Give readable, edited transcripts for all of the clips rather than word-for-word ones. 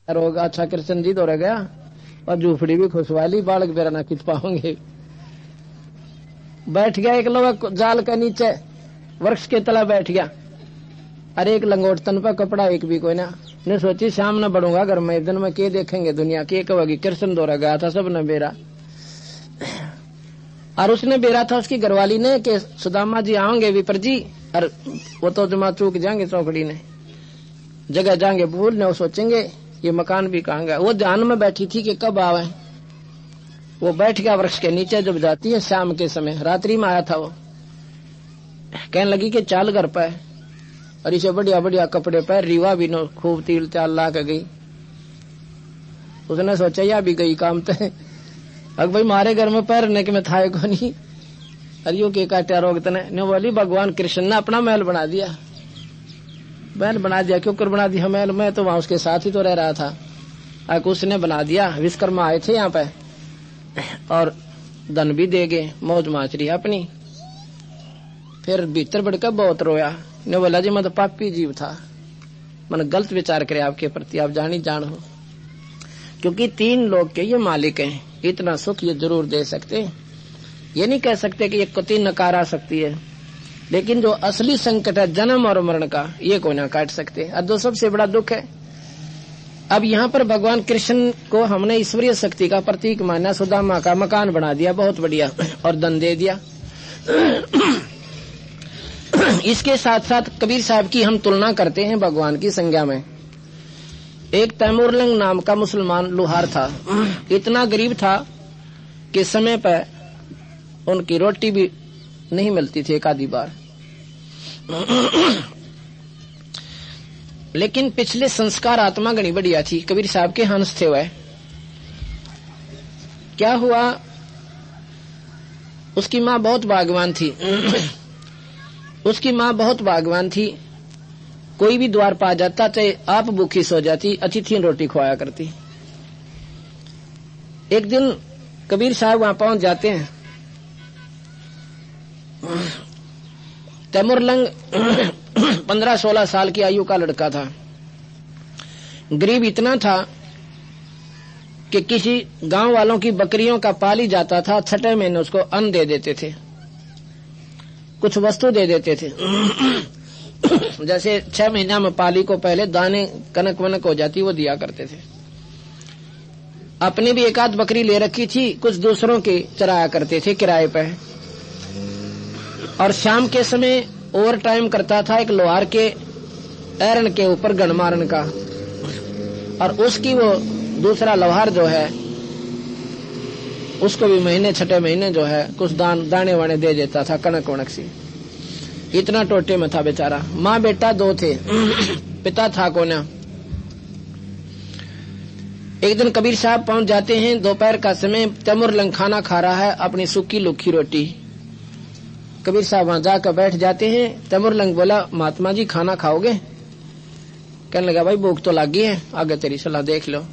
रोग अच्छा कृष्ण जी तो रह गया और झूपड़ी भी खुशवाली बालक बेरा ना कित पाओगे। बैठ गया एक लोग जाल के नीचे वृक्ष के तला बैठ गया। अरे एक लंगोट तन पर कपड़ा एक भी कोई ना। ने सोची शाम न बढ़ूंगा घर में, एक दिन में के देखेंगे दुनिया के कहोगी कृष्ण दौरा गया था सब ने बेरा। और उसने बेरा था उसकी घरवाली ने कि सुदामा जी आओगे विपर जी, और वो तो जमा चूक जाएंगे चौकड़ी ने जगह जाएंगे भूलने, वो सोचेंगे ये मकान भी कहाँ गया। वो ध्यान में बैठी थी कि कब आवे। वो बैठ गया वृक्ष के नीचे, जब जाती है शाम के समय, रात्रि में आया था वो, कहने लगी कि चाल घर पे, और इसे बढ़िया बढ़िया कपड़े पहन रीवा भी नो खूब तिल चाल ला के गई। उसने सोचा या भी गई काम तो अब भाई मारे घर में पैरने के में था को नहीं। अरियो के काटा रोग तने बोली भगवान कृष्ण ने अपना महल बना दिया। महल बना दिया क्यों कर बना दिया महल? मैं तो वहां उसके साथ ही तो रह रहा था। आके उसने बना दिया। विश्वकर्मा आए थे यहाँ पे और धन भी दे गए, मौज माचरी अपनी। फिर भीतर बढ़कर बहुत रोया। ने बोला जी मैं तो पापी जीव था, मैंने गलत विचार करे आपके प्रति, आप जानी जान हो। क्योंकि 3 लोग के ये मालिक हैं, इतना सुख ये जरूर दे सकते। ये नहीं कह सकते कि ये कति नकार आ सकती है, लेकिन जो असली संकट है जन्म और मरण का, ये कोई ना काट सकते। और जो सबसे बड़ा दुख है, अब यहाँ पर भगवान कृष्ण को हमने ईश्वरीय शक्ति का प्रतीक माना, सुदामा का मकान बना दिया बहुत बढ़िया और धन दे दिया। इसके साथ साथ कबीर साहब की हम तुलना करते हैं भगवान की संज्ञा में। एक तैमूरलंग नाम का मुसलमान लुहार था। इतना गरीब था कि समय पर उनकी रोटी भी नहीं मिलती थी एक आधी बार। लेकिन पिछले संस्कार आत्मा गणी बढ़िया थी, कबीर साहब के हंस थे वह। क्या हुआ, उसकी माँ बहुत भाग्यवान थी। उसकी माँ बहुत भाग्यवान थी। कोई भी द्वार पा जाता, चाहे आप भूखी सो जाती, अतिथि रोटी खवाया करती। एक दिन कबीर साहब वहां पहुंच जाते हैं। तैमूरलंग 15-16 साल की आयु का लड़का था। गरीब इतना था कि किसी गांव वालों की बकरियों का पाल ही जाता था, 6 महीने उसको अन्न दे देते थे, कुछ वस्तु दे देते थे। जैसे 6 महीना में पाली को पहले दाने कनक वनक हो जाती वो दिया करते थे। अपनी भी 1-8 बकरी ले रखी थी, कुछ दूसरों के चराया करते थे किराए पे। और शाम के समय ओवर टाइम करता था एक लोहार के एरन के ऊपर गणमारन का, और उसकी वो दूसरा लोहार जो है उसको भी महीने 6 महीने जो है कुछ दाने वाने दे देता था, कनक वनक सी। इतना टोटे में था बेचारा। माँ बेटा 2 थे, पिता था कोना। एक दिन कबीर साहब पहुंच जाते हैं, दोपहर का समय, तैमूरलंग खाना खा रहा है, अपनी सूखी लुखी रोटी। कबीर साहब वहां जाकर बैठ जाते हैं। तैमूरलंग बोला महात्मा जी खाना खाओगे? कहने लगा भाई भूख तो लगी है, आगे तेरी सलाह देख लो।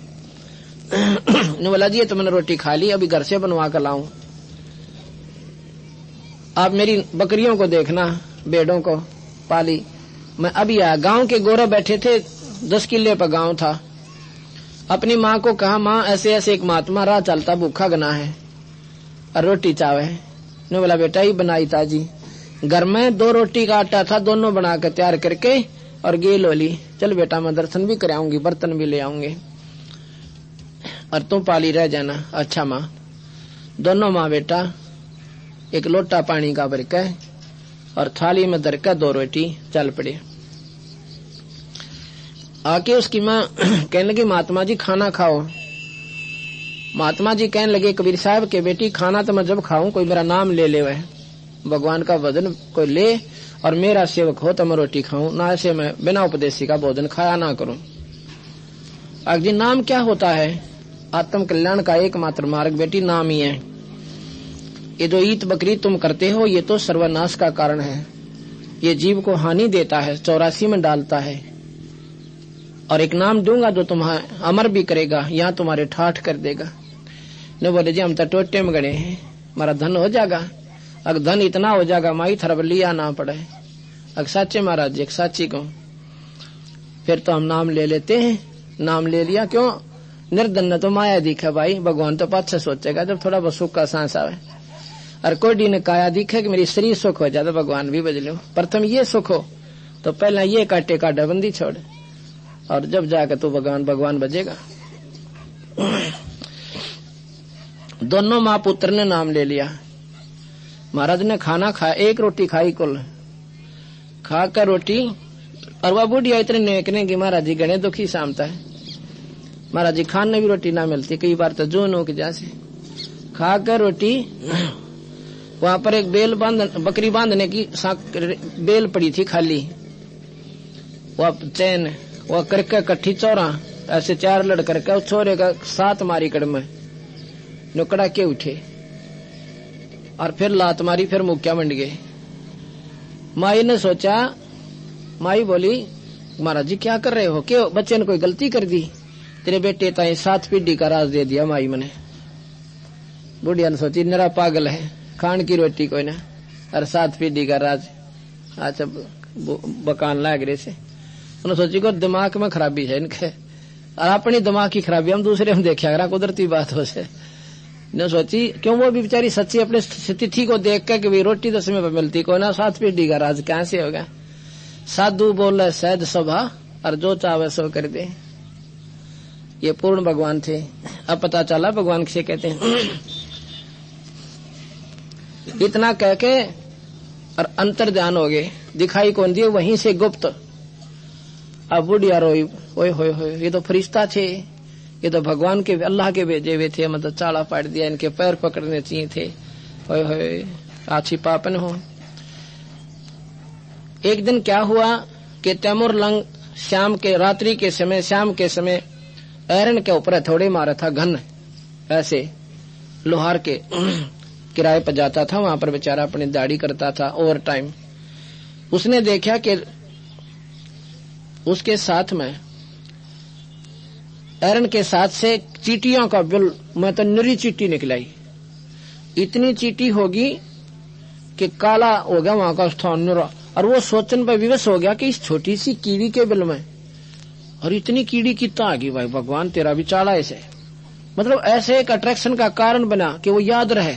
ने बोला जी ये तो मैंने रोटी खा ली, अभी घर से बनवा कर लाऊं। आप मेरी बकरियों को देखना, भेड़ों को पाली। मैं अभी आया, गांव के गोरे बैठे थे, 10 किले पर गांव था। अपनी माँ को कहा माँ ऐसे ऐसे एक महात्मा राह चलता भूखा गना है और रोटी चावे। ने बोला बेटा ही बनाई ताजी, घर में 2 रोटी का आटा था, दोनों बना कर तैयार करके और गेल होली। चल बेटा मैं दर्शन भी कराऊंगी, बर्तन भी ले आऊंगे और तुम पाली रह जाना। अच्छा माँ। दोनों माँ बेटा एक लोटा पानी का भर के और थाली में धर के 2 रोटी चल पड़े। आके उसकी माँ कहने लगी महात्मा जी खाना खाओ। महात्मा जी कहने लगे कबीर साहब के बेटी खाना तो मैं जब खाऊं कोई मेरा नाम ले ले, वह भगवान का भजन कोई ले और मेरा सेवक हो तो मैं रोटी खाऊं, ना ऐसे मैं बिना उपदेशी का भोजन खाया ना करूं। आगे नाम क्या होता है? आत्म कल्याण का एकमात्र मार्ग बेटी नाम ही है। ये जो ईत बकरी तुम करते हो ये तो सर्वनाश का कारण है। ये जीव को हानि देता है, 84 में डालता है। और एक नाम दूंगा जो तुम्हें अमर भी करेगा, यहाँ तुम्हारे ठाठ कर देगा। ने बोले जी हम तो टोटे में गए हैं, हमारा धन हो जाएगा। अगर धन इतना हो जाएगा माई थरब लिया ना पड़े। अगर साचे महाराज जी एक साची को फिर तो हम नाम ले लेते हैं नाम ले लिया। क्यों? निर्धन ने तो माया दिखे भाई, भगवान तो पाछे सोचेगा जब थोड़ा बहुत सुख का सांस आवे। और कोई ने काया दिखे कि मेरी शरीर सुख हो जाता, भगवान भी बज लो। प्रथम ये सुख हो तो पहला ये काटे का डबंदी छोड़, और जब जाकर तू भगवान बजेगा। दोनों माँ पुत्र ने नाम ले लिया। महाराज ने खाना खाया, एक रोटी खाई कुल, खा कर रोटी। और वह बुढ़िया इतने नेकने की महाराज जी गणे दुखी शामता है। महाराज जी खाने भी रोटी ना मिलती, कई बार तो जो नो की जैसे खा कर रोटी। वहां पर एक बकरी बांधने की बेल पड़ी थी खाली, वह चैन वह करके कट्ठी चौरा ऐसे 4 लड़ करके उस छोरे का 7 मारी कड़म नुकड़ा के उठे और फिर लात मारी, फिर मुक्या मंड गए। माई ने सोचा, माई बोली महाराज जी क्या कर रहे हो, क्यों बच्चे ने कोई गलती कर दी? तेरे बेटे ताई 7 पीढ़ी का राज दे दिया माई मैंने। बुढ़िया ने सोची मेरा पागल है, खान की रोटी कोई ना और 7 पीढ़ी का राज। अच्छा बकान लाग रहे से उन्होंने सोची को दिमाग में खराबी है इनके, और अपनी दिमाग की खराबी हम दूसरे में देखा करा, कुदरती बात हो से ने सोची। क्यों? वो भी बेचारी सच्ची अपने स्थिति को देख कर कि रोटी तो समय पर मिलती कोई ना, 7 पीढ़ी का राज कहां से होगा। साधु बोले सहज सभा और जो चाहे सो कर दे। ये पूर्ण भगवान थे। अब पता चला भगवान किसे कहते हैं। इतना कह के और अंतर ध्यान हो गए, दिखाई कौन दिए, वहीं से गुप्त। अब बुढ़िया रोई, ओए होए होए ये तो फरिश्ता थे, ये तो भगवान के अल्लाह के भेजे हुए थे, मतलब चाड़ा पाट दिया, इनके पैर पकड़ने चाहिए थे। ओए होए आछी पापन हो। एक दिन क्या हुआ कि तैमूर लंग शाम के रात्रि के समय, शाम के समय ऐरन के ऊपर थोड़े मारा था घन, ऐसे लोहार के किराए पर जाता था, वहां पर बेचारा अपनी दाढ़ी करता था ओवर टाइम। उसने देखा कि उसके साथ में ऐरन के साथ से चीटियों का बिल, मैं तो निरी चीटी निकलाई, इतनी चीटी होगी कि काला हो गया वहां का स्थान निरा। और वो सोचने पर विवश हो गया कि इस छोटी सी कीड़ी के बिल में और इतनी कीड़ी कितना आ गई, भाई भगवान तेरा भी चाड़ा ऐसे। मतलब ऐसे एक अट्रैक्शन का कारण बना कि वो याद रहे।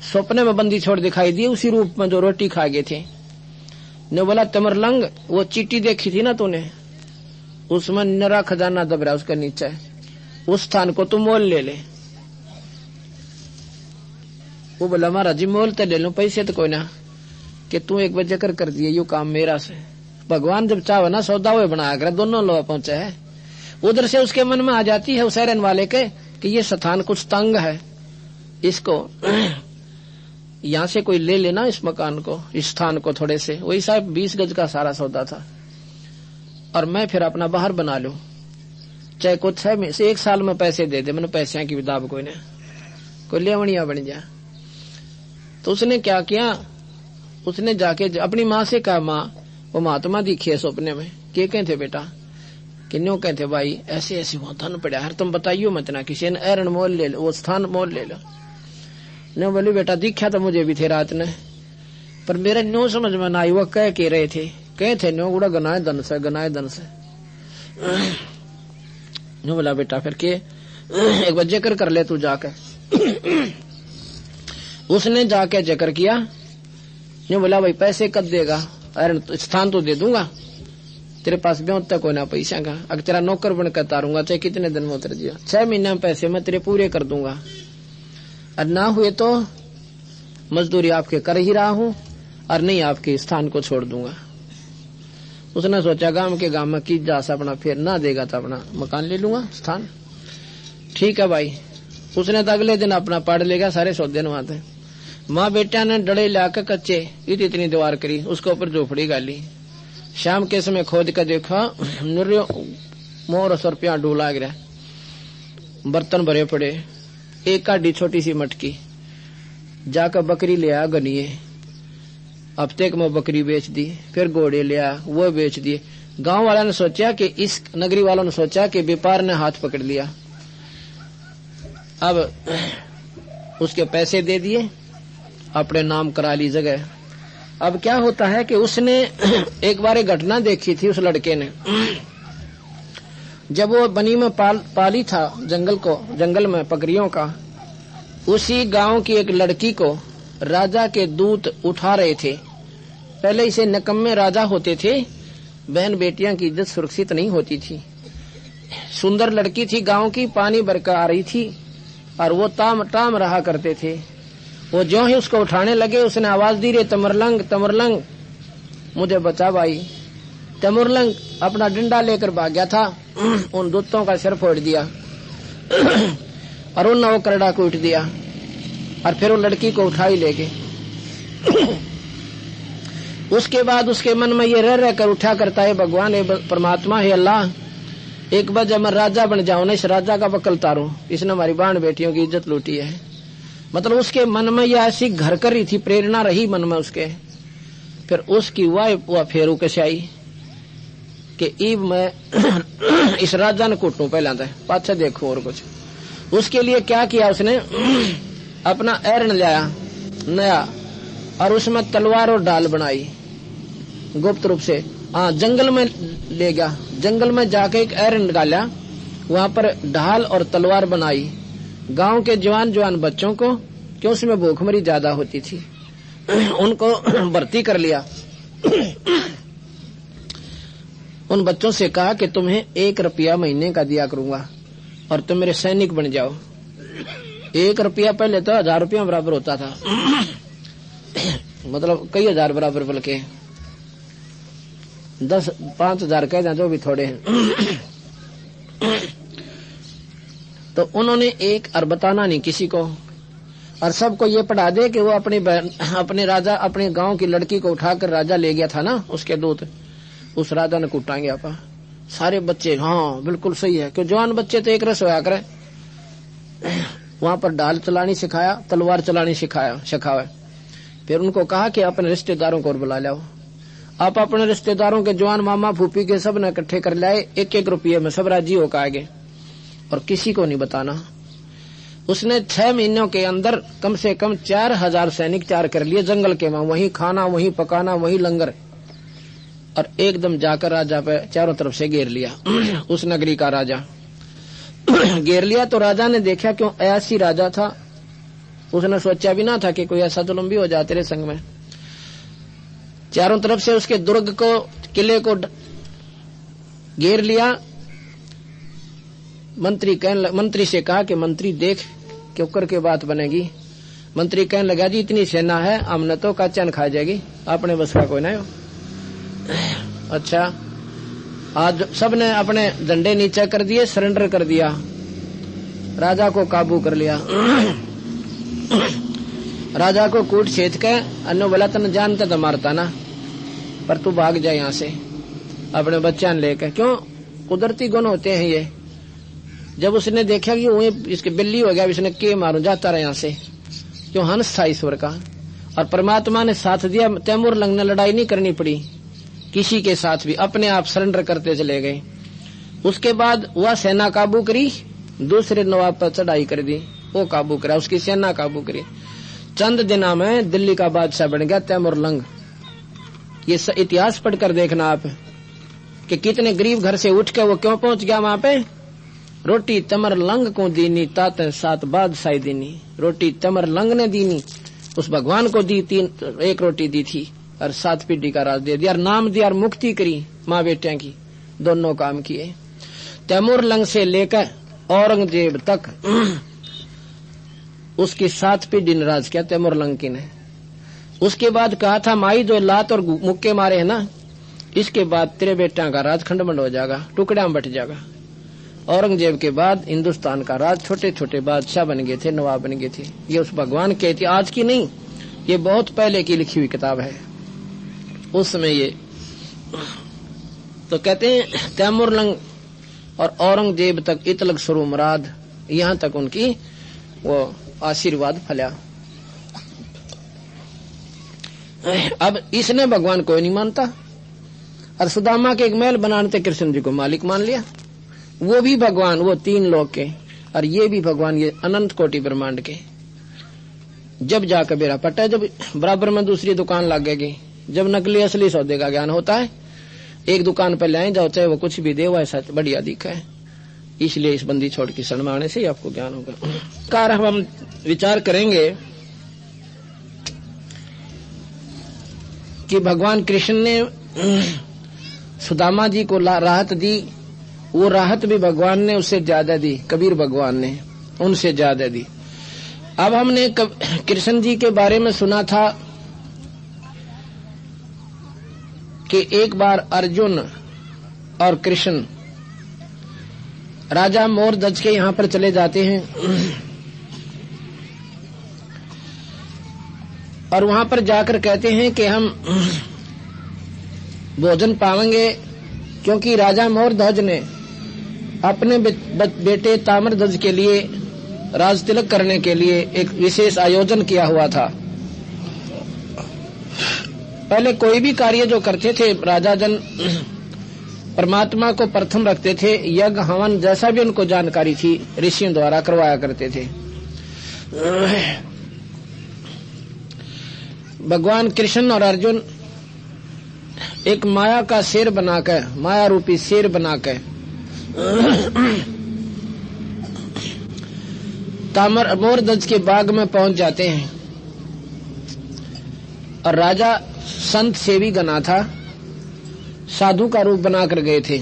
सपने में बंदी छोड़ दिखाई दी उसी रूप में जो रोटी खा गए थे। ने बोला तमरलंग वो चीटी देखी थी ना तूने, उसमें नरा खजाना दब रहा उसका नीचे, उस स्थान को तू मोल ले ले। वो बोला महाराज जी मोल तो ले लूं, पैसे तो कोई ना, कि तू एक बजे कर दिए यू काम मेरा से। भगवान जब चाहे ना सौदा हुए बना कर दोनों लोग पहुंचे है। उधर से उसके मन में आ जाती है उस ऐरन वाले के कि ये स्थान कुछ तंग है, इसको यहाँ से कोई ले लेना इस मकान को, इस स्थान को थोड़े से। वही साहब 20 गज का सारा सौदा था, और मैं फिर अपना बाहर बना लूं, चाहे कुछ है से 1 साल में पैसे दे दे। मैंने पैसे की किताब कोई ने कोई लेवनिया बन जा। तो उसने क्या किया, उसने जाके अपनी माँ से कहा, माँ वो महात्मा दिखी है सपने में। के कहते बेटा? कि न्यों कहते भाई ऐसे ऐसे वहां धन पड़ा है, तुम बताइयो मत ना, किसी ने ऐरन मोल ले लो, वो स्थान मोल ले लो। न्यों बोली बेटा दिखा तो मुझे भी थे रात ने, पर मेरे न्यों समझ में ना आई वो कह के रहे थे, कहे थे न्यों गुड़ा गनाए धन से, गनाए धन से। न्यों बोला बेटा फिर के एक बार जिक्र कर ले तू जाकर। उसने जाके जिक्र किया। न्यों बोला भाई पैसे कब देगा? अरे स्थान तो दे दूंगा, तेरे पास भी तक कोई ना पैसा का, अगर तेरा नौकर बनकर तारूंगा, चाहे कितने दिन में उतर दिया, 6 महीने में पैसे मैं तेरे पूरे कर दूंगा, और ना हुए तो मजदूरी आपके कर ही रहा हूं, और नहीं आपके स्थान को छोड़ दूंगा। उसने सोचा गांव के गांव में की जा अपना, फिर ना देगा तो अपना मकान ले लूंगा स्थान। ठीक है भाई। उसने तो अगले दिन अपना पढ़ लेगा सारे सौदे वहां थे। माँ बेटा ने डड़े लाकर कच्चे इतनी दीवार करी, उसके ऊपर झोपड़ी गाली। शाम के समय खोद कर देखा मोर 100 रुपया डूला गिरा, बर्तन भरे पड़े, एक काटी छोटी सी मटकी। जाकर बकरी ले आ गनिए, हफ्ते में बकरी बेच दी, फिर घोड़े ले आ वो बेच दिए। गांव वाला ने सोचा कि इस नगरी वालों ने सोचा कि व्यापार ने हाथ पकड़ लिया। अब उसके पैसे दे दिए, अपने नाम करा ली जगह। अब क्या होता है कि उसने एक बार एक घटना देखी थी उस लड़के ने। जब वो बनी में पाली था जंगल में पकड़ियों का, उसी गांव की एक लड़की को राजा के दूत उठा रहे थे। पहले इसे निकम्मे राजा होते थे, बहन बेटियां की इज्जत सुरक्षित नहीं होती थी। सुंदर लड़की थी गांव की, पानी भरकर आ रही थी और वो टाम रहा करते थे। वो ज्यों ही उसको उठाने लगे, उसने आवाज दी, रे तमरलंग तमरलंग मुझे बचा भाई। तमरलंग अपना डंडा लेकर भाग गया था, उन दूतों का सिर फोड़ दिया और उन करड़ा को उठ दिया और फिर वो लड़की को उठा ही ले गए। उसके बाद उसके मन में ये रह कर उठा करता है, भगवान है परमात्मा है अल्लाह, एक बार जब मैं राजा बन जाऊं ना, इस राजा का वकल तारूं, इसने हमारी बहन बेटियों की इज्जत लूटी है। मतलब उसके मन में यह ऐसी घर कर रही थी, प्रेरणा रही मन में उसके। फिर उसकी वाह फेरू कैसे आई कि ईब मैं इस राजा ने कुटू पहला था, पाछे देखो और कुछ। उसके लिए क्या किया उसने, अपना एरण लाया नया और उसमें तलवार और ढाल बनाई गुप्त रूप से। हाँ, जंगल में ले गया, जंगल में जाके एक एरण निकाला, वहां पर ढाल और तलवार बनाई। गांव के जवान बच्चों को, क्यों उसमें भूखमरी ज्यादा होती थी, उनको भर्ती कर लिया। उन बच्चों से कहा कि तुम्हें 1 रुपया महीने का दिया करूंगा और तुम मेरे सैनिक बन जाओ। 1 रुपया पहले तो 1000 रुपया बराबर होता था, मतलब कई हजार बराबर, बल्कि 5,000 कह दें जो भी थोड़े हैं। तो उन्होंने एक और बताना नहीं किसी को, और सबको ये पढ़ा दे कि वो अपने राजा, अपने गांव की लड़की को उठाकर राजा ले गया था ना, उसके दूत, उस राजा ने कुटाएंगे आपा। सारे बच्चे हाँ बिल्कुल सही है, क्यों जवान बच्चे तो एक रस होया करे। वहां पर ढाल चलानी सिखाया, तलवार चलानी सिखाया। फिर उनको कहा कि अपने रिश्तेदारों को और बुला लाओ। आप अपने रिश्तेदारों के जवान मामा फूफी के सब ने इकट्ठे कर लाए, 1-1 रुपये में सब राजी होकर आगे, और किसी को नहीं बताना। उसने 6 महीनों के अंदर कम से कम 4000 सैनिक तैयार कर लिए जंगल के में, वहीं खाना, वहीं पकाना, वहीं लंगर, और एकदम जाकर राजा पे चारों तरफ से घेर लिया। उस नगरी का राजा घेर लिया। तो राजा ने देखा, क्यों ऐसी राजा था, उसने सोचा भी ना था कि कोई ऐसा जुल्म भी हो जाए तेरे संग में। चारों तरफ से उसके दुर्ग को, किले को घेर लिया। मंत्री से कहा कि मंत्री देख क्यों करके बात बनेगी। मंत्री कहने लगा, जी इतनी सेना है, हमने तो का चैन खा जाएगी, अपने बस का कोई नहीं हो। अच्छा, आज सबने अपने डंडे नीचे कर दिए, सरेंडर कर दिया, राजा को काबू कर लिया। राजा को कूट छेद के अन्नो बोला, तन जानता तो मारता ना, पर तू भाग जाए यहाँ से अपने बच्चा लेकर। क्यों, कुदरती गुण होते हैं ये। जब उसने देखा कि वो इसके बिल्ली हो गया, इसने के मारू, जाता रहा यहाँ से। क्यों, हंस था ईश्वर का, और परमात्मा ने साथ दिया। तैमूर लंग ने लड़ाई नहीं करनी पड़ी किसी के साथ भी, अपने आप सरेंडर करते चले गए। उसके बाद वह सेना काबू करी, दूसरे नवाब पर चढ़ाई कर दी, वो काबू करा, उसकी सेना काबू करी। चंद दिनों में दिल्ली का बादशाह बन गया तैमूर लंग। ये इतिहास पढ़कर देखना आप कि कितने गरीब घर से उठ के वो क्यों पहुंच गया वहां पे। रोटी तमर लंग को दीनी, तात 7 बादशाही दीनी। रोटी तमर लंग ने दीनी, उस भगवान को दी, 1 रोटी दी थी, और 7 पीढ़ी का राज दे दिया, और नाम दिया, और मुक्ति करी माँ बेटिया की, दोनों काम किए। तैमूर लंग से लेकर औरंगजेब तक उसकी 7 पीढ़ी ने राज किया तैमूर लंग की ने। उसके बाद कहा था, माई जो लात और मुक्के मारे है ना, इसके बाद तेरे बेटा का राज खंडमंड हो जाएगा, टुकड़ा में बट जाएगा। औरंगजेब के बाद हिंदुस्तान का राज छोटे छोटे बादशाह बन गए थे, नवाब बन गए थे। ये उस भगवान के थी, आज की नहीं, ये बहुत पहले की लिखी हुई किताब है। उस समय ये तो कहते हैं तैमूर लंग और औरंगजेब तक इतलग शुरू मुराद, यहाँ तक उनकी वो आशीर्वाद फला। अब इसने भगवान को नहीं मानता, और सुदामा के एक महल बनाने कृष्ण जी को मालिक मान लिया। वो भी भगवान, वो 3 लोक के, और ये भी भगवान, ये अनंत कोटि ब्रह्मांड के। जब जाकर बेरा पटा, जब बराबर में दूसरी दुकान लगेगी, जब नकली असली सौदे का ज्ञान होता है, एक दुकान पर ले जाओ, चाहे वो कुछ भी दे, वो ऐसा बढ़िया दिखा है, इसलिए इस बंदी छोड़ के शरण में आने से ही आपको ज्ञान होगा। कार हम विचार करेंगे कि भगवान कृष्ण ने सुदामा जी को राहत दी, वो राहत भी भगवान ने उससे ज्यादा दी, कबीर भगवान ने उनसे ज्यादा दी। अब हमने कृष्ण जी के बारे में सुना था कि एक बार अर्जुन और कृष्ण राजा मोरध्वज के यहाँ पर चले जाते हैं और वहां पर जाकर कहते हैं कि हम भोजन पाएंगे, क्योंकि राजा मोरध्वज ने अपने बेटे ताम्रध्वज के लिए राज तिलक करने के लिए एक विशेष आयोजन किया हुआ था। पहले कोई भी कार्य जो करते थे राजा जन परमात्मा को प्रथम रखते थे, यज्ञ हवन जैसा भी उनको जानकारी थी ऋषियों द्वारा करवाया करते थे। भगवान कृष्ण और अर्जुन एक माया का शेर बनाकर, माया रूपी शेर बनाकर मोरध्वज के बाग में पहुंच जाते हैं और राजा संत सेवी गना था, साधु का रूप बनाकर गए थे।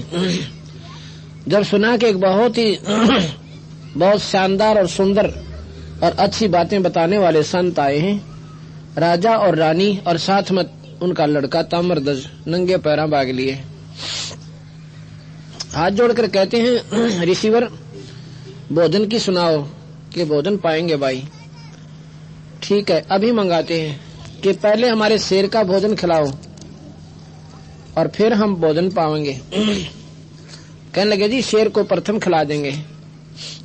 जब सुना कि एक बहुत शानदार और सुंदर और अच्छी बातें बताने वाले संत आए हैं, राजा और रानी और साथ में उनका लड़का ताम्रध्वज नंगे पैरों भाग लिए। हाथ जोड़कर कहते हैं, ऋषिवर भोजन की सुनाओ कि भोजन पाएंगे भाई। ठीक है, अभी मंगाते हैं कि पहले हमारे शेर का भोजन खिलाओ और फिर हम भोजन पाएंगे। कहने लगे जी शेर को प्रथम खिला देंगे,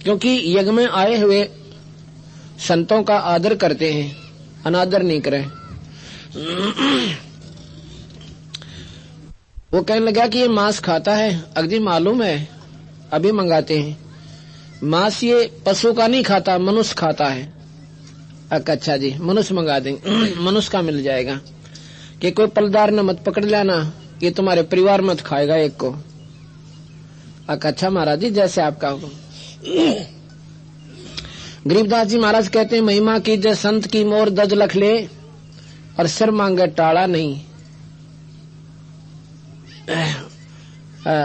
क्योंकि यज्ञ में आए हुए संतों का आदर करते हैं, अनादर नहीं करें। वो कहने लगा कि ये मांस खाता है। अगदी मालूम है, अभी मंगाते हैं। मांस ये पशु का नहीं खाता, मनुष्य खाता है। अच्छा जी, मनुष्य मंगा देंगे, मनुष्य का मिल जाएगा। कि कोई पलदार ने मत पकड़ लेना, ये तुम्हारे परिवार मत खाएगा एक को। अच्छा महाराज जी, जैसे आपका हुक्म। गरीबदास जी महाराज कहते हैं, महिमा की जय संत की मोर दज लख ले और सिर मांगे टाड़ा नहीं।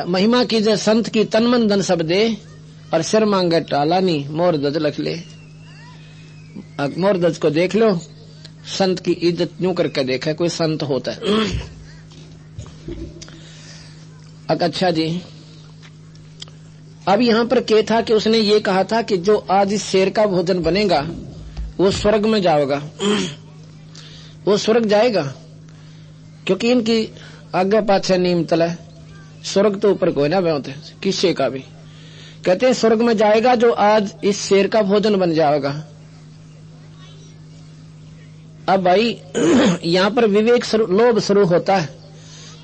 महिमा की जय संत की तन मन धन सब दे और सिर मांगे टाला नहीं, मोर दज लख ले। मोर दज को देख लो, संत की इज्जत यूं करके देखा कोई संत होता है। अच्छा जी, अब यहाँ पर क्या था कि उसने ये कहा था कि जो आज इस शेर का भोजन बनेगा वो स्वर्ग में जाएगा, वो स्वर्ग जाएगा, क्योंकि इनकी आगे पाछे नीम तले, स्वर्ग तो ऊपर कोई ना होते किसी का भी। कहते हैं स्वर्ग में जाएगा जो आज इस शेर का भोजन बन जाएगा। अब भाई यहाँ पर विवेक लोभ शुरू होता है।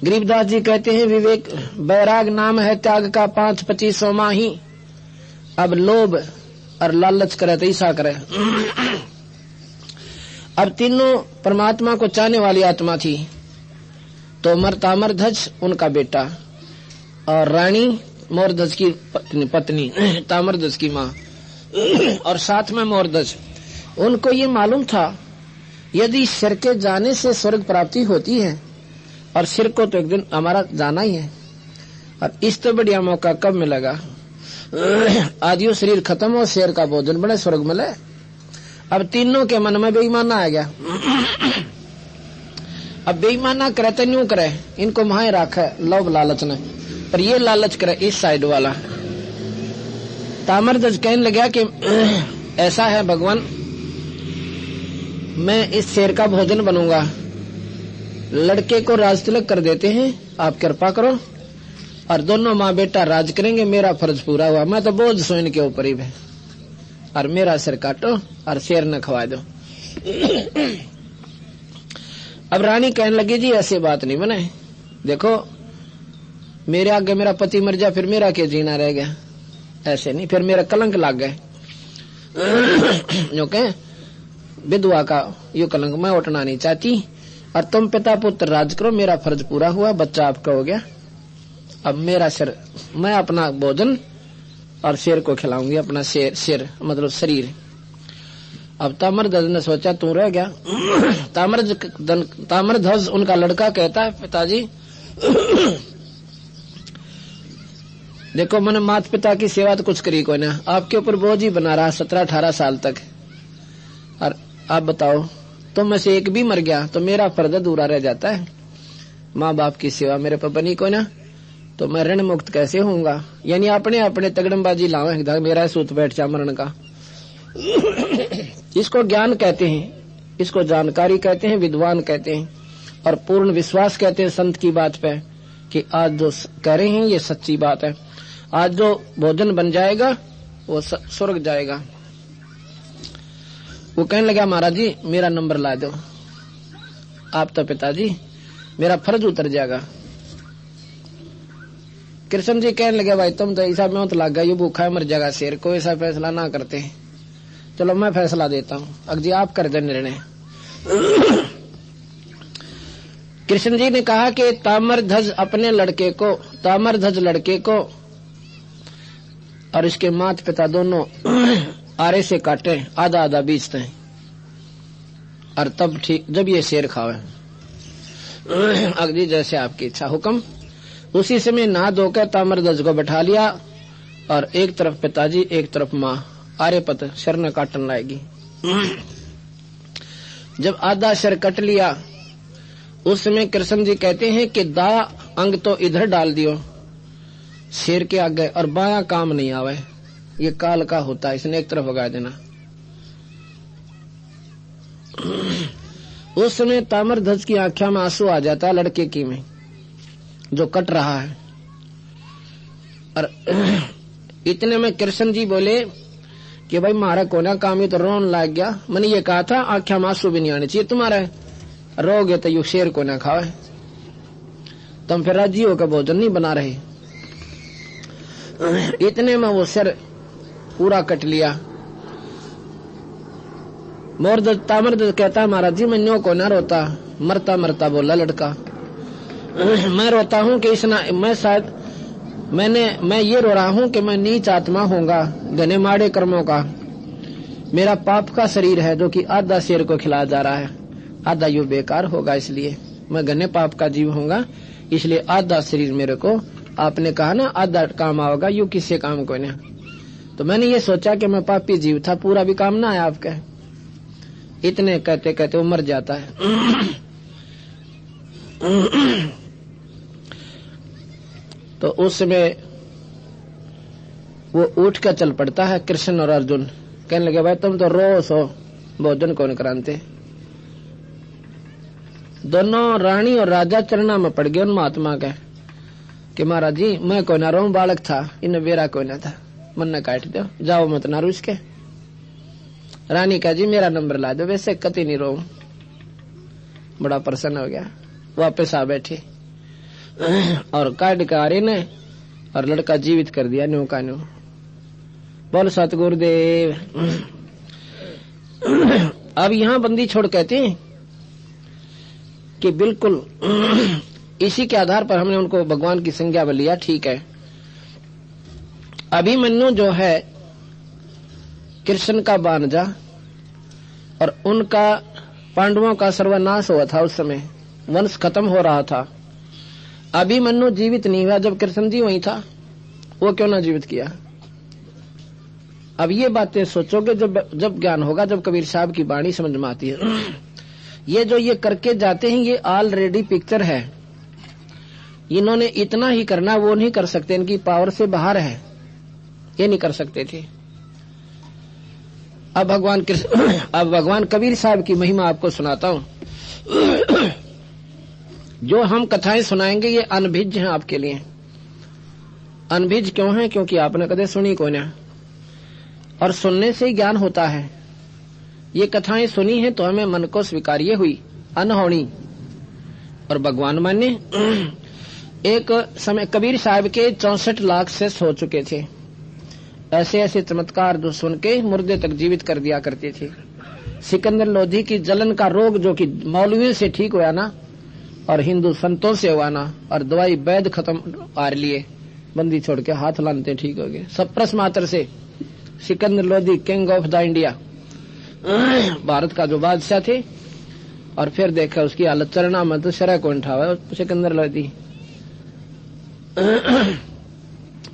गरीबदास जी कहते हैं, विवेक बैराग नाम है त्याग का 5-25 माही। अब लोभ और लालच करे तो ऐसा करे। अब तीनों परमात्मा को चाहने वाली आत्मा थी, तो ताम्रध्वज उनका बेटा और रानी मोरध्वज की पत्नी ताम्रध्वज की माँ और साथ में मोरध्वज। उनको ये मालूम था यदि सिर के जाने से स्वर्ग प्राप्ति होती है और सिर को तो एक दिन हमारा जाना ही है, और इस तो बढ़िया मौका कब मिलेगा। आदियो शरीर खत्म हो, शेर का भोजन बने, स्वर्ग मिले। अब तीनों के मन में बेईमाना आ गया। अब बेईमाना करे तो न्यू करे, इनको माए रखे लोभ लालच ने, पर ये लालच करे इस साइड वाला। ताम्रध्वज कहने लगा कि ऐसा है भगवान, मैं इस शेर का भोजन बनूंगा, लड़के को राज तिलक कर देते हैं, आप कृपा करो, और दोनों माँ बेटा राज करेंगे, मेरा फर्ज पूरा हुआ। मैं तो बोझ सो इनके ऊपर ही है, और मेरा सिर काटो और शेर न खवा दो। अब रानी कहने लगी जी ऐसी बात नहीं बने, देखो मेरे आगे मेरा पति मर जाए फिर मेरा क्या जीना रह गया, ऐसे नहीं, फिर मेरा कलंक लग गए। जो कहे विधवा का यो कलंक मैं उठना नहीं चाहती, और तुम पिता पुत्र राज करो, मेरा फर्ज पूरा हुआ, बच्चा आपका हो गया। अब मेरा सिर, मैं अपना भोजन और शेर को खिलाऊंगी अपना सिर मतलब शरीर। अब ताम्रध्वज ने सोचा तू रह गया। ताम्रध्वज उनका लड़का कहता है पिताजी देखो मैंने माता पिता की सेवा तो कुछ करी को ना, आपके ऊपर बोझ ही बना रहा 17-18 साल तक, और आप बताओ तुम में से एक भी मर गया तो मेरा फर्ज अधूरा रह जाता है। माँ बाप की सेवा मेरे पर बनी को ना, तो मैं ऋण मुक्त कैसे होऊंगा। यानी अपने अपने तगड़मबाजी लावे मेरा सूत बैठ जा मरण का। इसको ज्ञान कहते हैं, इसको जानकारी कहते हैं, विद्वान कहते हैं, और पूर्ण विश्वास कहते हैं संत की बात पे कि आज जो कह रहे हैं ये सच्ची बात है। आज जो भोजन बन जाएगा वो स्वर्ग जाएगा। वो कहने लगा महाराज जी मेरा नंबर ला दो। आप तो पिताजी मेरा फर्ज उतर जाएगा। कृष्ण जी कहने लगे भाई तुम तो ऐसा में तो लग गया, ये भूखा मर जाएगा शेर, कोई ऐसा फैसला ना करते। चलो मैं फैसला देता हूँ, अगजी आप कर दे निर्णय। कृष्ण जी ने कहा कि ताम्रध्वज अपने ताम्रध्वज लड़के को और इसके माता पिता दोनों आरे से काटे, आधा आधा बीचते हैं, और तब ठीक जब ये शेर खावे। अगजी जैसे आपकी इच्छा हुक्म। उसी समय नहा धोकर ताम्रध्वज को बैठा लिया, और एक तरफ पिताजी एक तरफ माँ आरे पत शर न काटन लाएगी। जब आधा शर कट लिया उस समय कृष्ण जी कहते हैं कि दाया अंग तो इधर डाल दियो शेर के आगे, और बाया काम नहीं आवे, ये काल का होता है, इसने एक तरफ भगा देना। उस समय ताम्रध्वज की आंखों में आंसू आ जाता है लड़के की में जो कट रहा है। और इतने में कृष्ण जी बोले कि भाई मारा कोना काम ही तो रोन लग गया, मैंने ये कहा था आंखों में आंसू भी नहीं आने चाहिए तुम्हारे, रोगे तो यू शेर को ना खावे, तुम फिर राजी होकर भोजन नहीं बना रहे। इतने में वो सिर पूरा कट लिया। ताम्रध्वज कहता महाराज जी मैं न्यों को ना रोता, मरता मरता बोला लड़का। मैं रोता हूँ कि मैं ये रो रहा हूँ कि मैं नीच आत्मा होऊंगा, घने माड़े कर्मों का, मेरा पाप का शरीर है जो कि आधा शेर को खिला जा रहा है, आधा यू बेकार होगा, इसलिए मैं घने पाप का जीव होऊंगा, इसलिए आधा शरीर मेरे को आपने कहा ना आधा काम आएगा, यू किससे काम को ना। तो मैंने ये सोचा कि मैं पापी जीव था, पूरा भी काम ना आया आपका। इतने कहते कहते वो मर जाता है। तो उस समय वो उठ कर चल पड़ता है। कृष्ण और अर्जुन कहने लगे भाई तुम तो रोज हो, भोजन कौन कराते। दोनों रानी और राजा चरणा में पड़ गए उन महात्मा के कि महाराज जी मैं कोई ना रो, बालक था, इन बेरा कोई ना था, मन न काट दो, जाओ मत ना रूस के। रानी कहा जी मेरा नंबर ला दो, वैसे कति नहीं रो। बड़ा प्रसन्न हो गया, वापस आ बैठे और काट का आरे ने और लड़का जीवित कर दिया न्यू का न्यू। बोल सतगुरुदेव। अब यहाँ बंदी छोड़ कहते हैं कि बिल्कुल इसी के आधार पर हमने उनको भगवान की संज्ञा में लिया, ठीक है। अभिमन्यु जो है कृष्ण का बानजा, और उनका पांडवों का सर्वनाश हुआ था, उस समय वंश खत्म हो रहा था। अभिमन्यु जीवित नहीं हुआ जब कृष्ण जी वहीं था, वो क्यों ना जीवित किया। अब ये बातें सोचोगे जब ज्ञान होगा, जब कबीर साहब की वाणी समझ में आती है। ये जो ये करके जाते हैं ये ऑलरेडी पिक्चर है, इन्होंने इतना ही करना, वो नहीं कर सकते, इनकी पावर से बाहर है, ये नहीं कर सकते थे। अब भगवान कबीर साहब की महिमा आपको सुनाता हूँ। जो हम कथाएं सुनाएंगे ये अनभिज्ञ हैं आपके लिए। अनभिज्ञ क्यों है? क्योंकि आपने कदे सुनी को ना, और सुनने से ही ज्ञान होता है। ये कथाएं सुनी है तो हमें मन को स्वीकार्य हुई, अनहोनी और भगवान मान्य। एक समय कबीर साहब के 64 लाख से हो चुके थे। ऐसे ऐसे चमत्कार जो सुन के मुर्दे तक जीवित कर दिया करते थे। सिकंदर लोधी की जलन का रोग जो कि मौलवियों से ठीक हुआ ना, और हिंदू संतों से हुआ ना, और दवाई वैद्य खत्म हार लिए, बंदी छोड़ के हाथ लानते ठीक हो गए। सब प्रश्न मात्र से Sikandar Lodhi king of the India, Bharat का जो बादशाह थे। और फिर देखा उसकी हालत, चरना में तो शरा कौन उठावा, सिकंदर लोधी।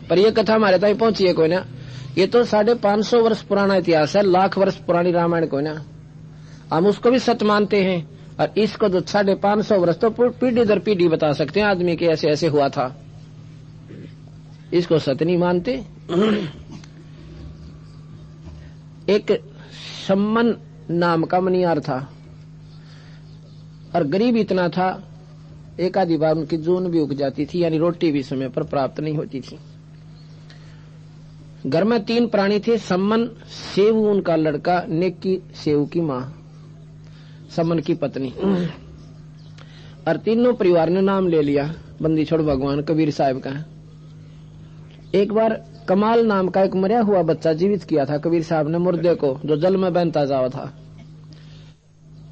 पर ये कथा हमारे तक पहुंची है कोई ना, ये तो 550 वर्ष पुराना इतिहास है, लाख वर्ष पुरानी रामायण कोई ना, हम उसको भी सच मानते हैं। और इसको तो 550 वर्ष तो पीढ़ी दर पीढ़ी बता सकते हैं आदमी के ऐसे ऐसे हुआ था, इसको सत्य नहीं मानते। एक सम्मन नाम का मनियार था और गरीब इतना था, एक आधी बार उनकी जून भी उग जाती थी, यानी रोटी भी समय पर प्राप्त नहीं होती थी। घर में 3 प्राणी थे, सम्मन, सेवू उनका लड़का, नेकी सेवू की मां, सम्मन की पत्नी। और तीनों परिवार ने नाम ले लिया बंदी छोड़ भगवान कबीर साहब का। एक बार कमाल नाम का एक मरा हुआ बच्चा जीवित किया था कबीर साहब ने, मुर्दे को, जो जल में बहता जावा था।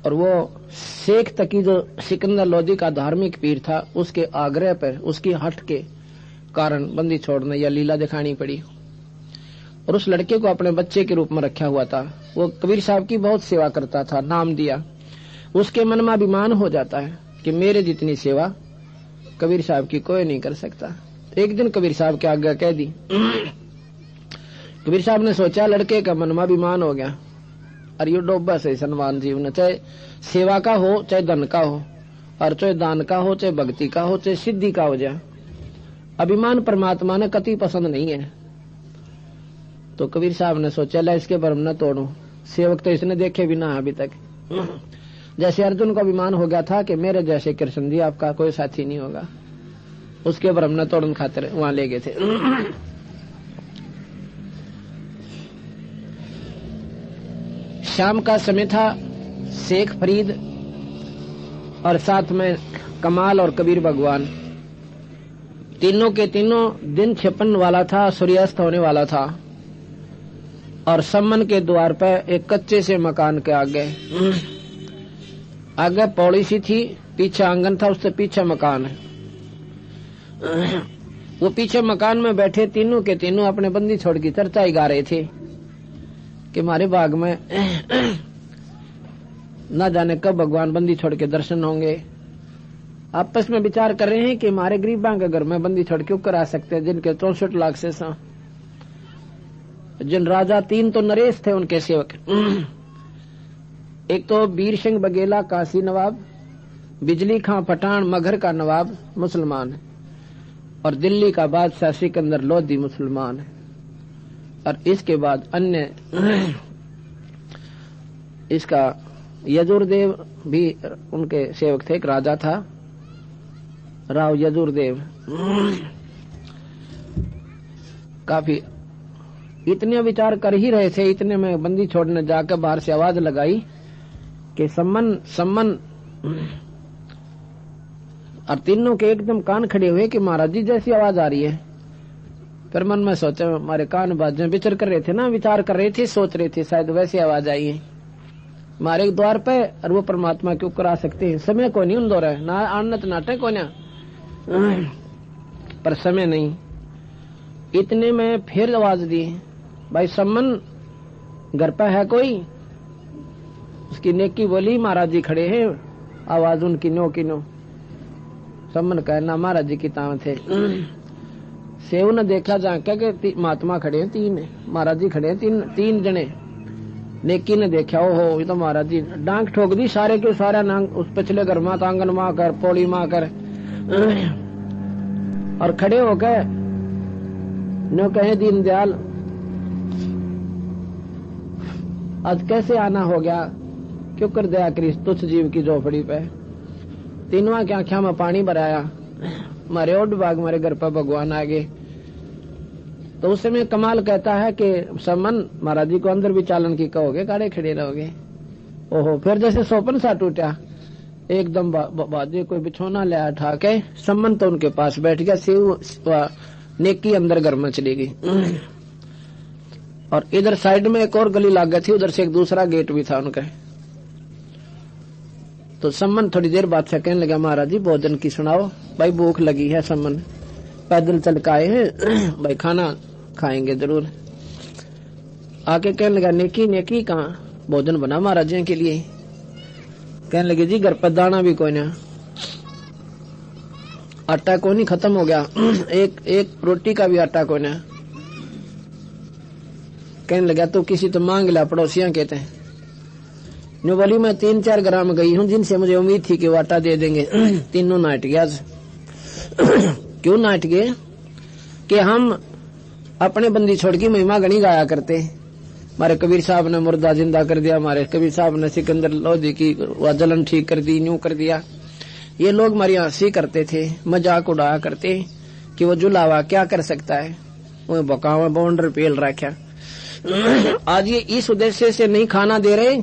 और वो शेख तकी जो सिकंदर लोधी का धार्मिक पीर था, उसके आग्रह पर, उसकी हट के कारण बंदी छोड़ने या लीला दिखानी पड़ी। और उस लड़के को अपने बच्चे के रूप में रखा हुआ था। वो कबीर साहब की बहुत सेवा करता था, नाम दिया। उसके मन में अभिमान हो जाता है कि मेरे जितनी सेवा कबीर साहब की कोई नहीं कर सकता। एक दिन कबीर साहब के आगे कह दी। कबीर साहब ने सोचा लड़के का मन में अभिमान हो गया, और ये डोबा से सम्मान जीवन, चाहे सेवा का हो, चाहे धन का हो, और चाहे दान का हो, चाहे भक्ति का हो, चाहे सिद्धि का हो जाए, अभिमान परमात्मा ने कति पसंद नहीं है। तो कबीर साहब ने सोचा ला इसके भरम न तोड़ू, सेवक तो इसने देखे भी ना अभी तक। जैसे अर्जुन को अभिमान हो गया था कि मेरे जैसे कृष्ण जी आपका कोई साथी नहीं होगा, उसके भरम न तोड़न खातिर वहां ले गए थे। शाम का समय था, शेख फरीद और साथ में कमाल और कबीर भगवान, तीनों के तीनों दिन छिपन वाला था, सूर्यास्त होने वाला था। और सम्मन के द्वार पर एक कच्चे से मकान के आगे पौड़ी सी थी, पीछे आंगन था, उससे पीछे मकान है। वो पीछे मकान में बैठे तीनों के तीनों अपने बंदी छोड़ की चर्चा ही गा रहे थे कि हमारे बाग में न जाने कब भगवान बंदी छोड़ के दर्शन होंगे। आपस में विचार कर रहे हैं कि हमारे गरीबां के घर में बंदी छोड़ क्यों करा सकते हैं, जिनके 64 लाख से जिन राजा 3 तो नरेश थे उनके सेवक। एक तो वीर सिंह बघेला काशी नवाब, बिजली खां पठान मगहर का नवाब मुसलमान है, और दिल्ली का बादशाह सिकंदर लोधी मुसलमान है। और इसके बाद अन्य इसका यजुर्देव भी उनके सेवक थे, एक राजा था राव यजुर्देव। काफी इतने विचार कर ही रहे थे, इतने में बंदी छोड़ने जाकर बाहर से आवाज लगाई कि सम्मन। और तीनों के एकदम कान खड़े हुए कि महाराज जी जैसी आवाज आ रही है। फिर मन में सोचा हमारे कान बाजें विचार कर रहे थे ना, विचार कर रहे थे, सोच रहे थे शायद वैसी आवाज आई है हमारे द्वार पे, और वो परमात्मा क्यों करा सकते हैं। समय को नहीं उन दो रहे ना, आनत नाटक को ना, पर समय नहीं। इतने में फिर आवाज दी, भाई सम्मन घर पे है कोई? उसकी नेकी बोली महाराज जी खड़े हैं। आवाज उनकी नो की नो। सम्मन कहना महाराज जी की ताव थे। सेव ने देखा जाके कि महात्मा खड़े हैं 3, महाराज जी खड़े हैं 3 जने। नेकी ने देखा ओहो ये तो महाराज जी, डांग ठोक दी सारे के सारा नांग उस पिछले घर माँ आंगन माँ कर पौड़ी माँ कर, और खड़े होकर नो कहे दीनदयाल आज कैसे आना हो गया, क्यों कर दया करी तुच्छ जीव की झोपड़ी पे। तीनवा की आंखों में पानी भराया, मारे ओड बाग मारे घर पर भगवान आ गए। तो उस समय कमाल कहता है कि सम्मन महाराज जी को अंदर भी चालन की कहोगे, काड़े खड़े रहोगे। ओहो फिर जैसे सोपन सा टूटा, एकदम बाजे कोई बिछोना ले उठा के सम्मन तो उनके पास बैठ गया। सेव नेकी अंदर घर में चली गई, और इधर साइड में एक और गली लाग गई थी, उधर से एक दूसरा गेट भी था उनका। तो सम्मन थोड़ी देर बाद से कहने लगा महाराज जी भोजन की सुनाओ, भाई भूख लगी है। सम्मन पैदल चल के आए हैं भाई, खाना खाएंगे जरूर। आके कहने लगा नेकी नेकी कहाँ, भोजन बना महाराज जी के लिए। कहने लगे जी घर पर दाना भी कोई ना, आटा कोई नहीं, खत्म हो गया, एक रोटी का भी आटा कोई ना। कहने लगा तो किसी तो मांग ला, पड़ोसियां कहते हैं। न्यू बोली मैं 3-4 ग्राम गई हूं जिनसे मुझे उम्मीद थी कि वो आटा दे देंगे, तीनों नाट गया। क्यों नाट गए कि हम अपने बंदी छोड़ की महिमा गणी गाया करते। हमारे कबीर साहब ने मुर्दा जिंदा कर दिया, हमारे कबीर साहब ने सिकंदर लोधी की जलन ठीक कर दी, न्यू कर दिया। ये लोग हमारी हंसी करते थे, मजाक उड़ाया करते कि वो जुलावा क्या कर सकता है, वो बकावा बाउंडर पेल रखा। आज ये इस उद्देश्य से नहीं खाना दे रहे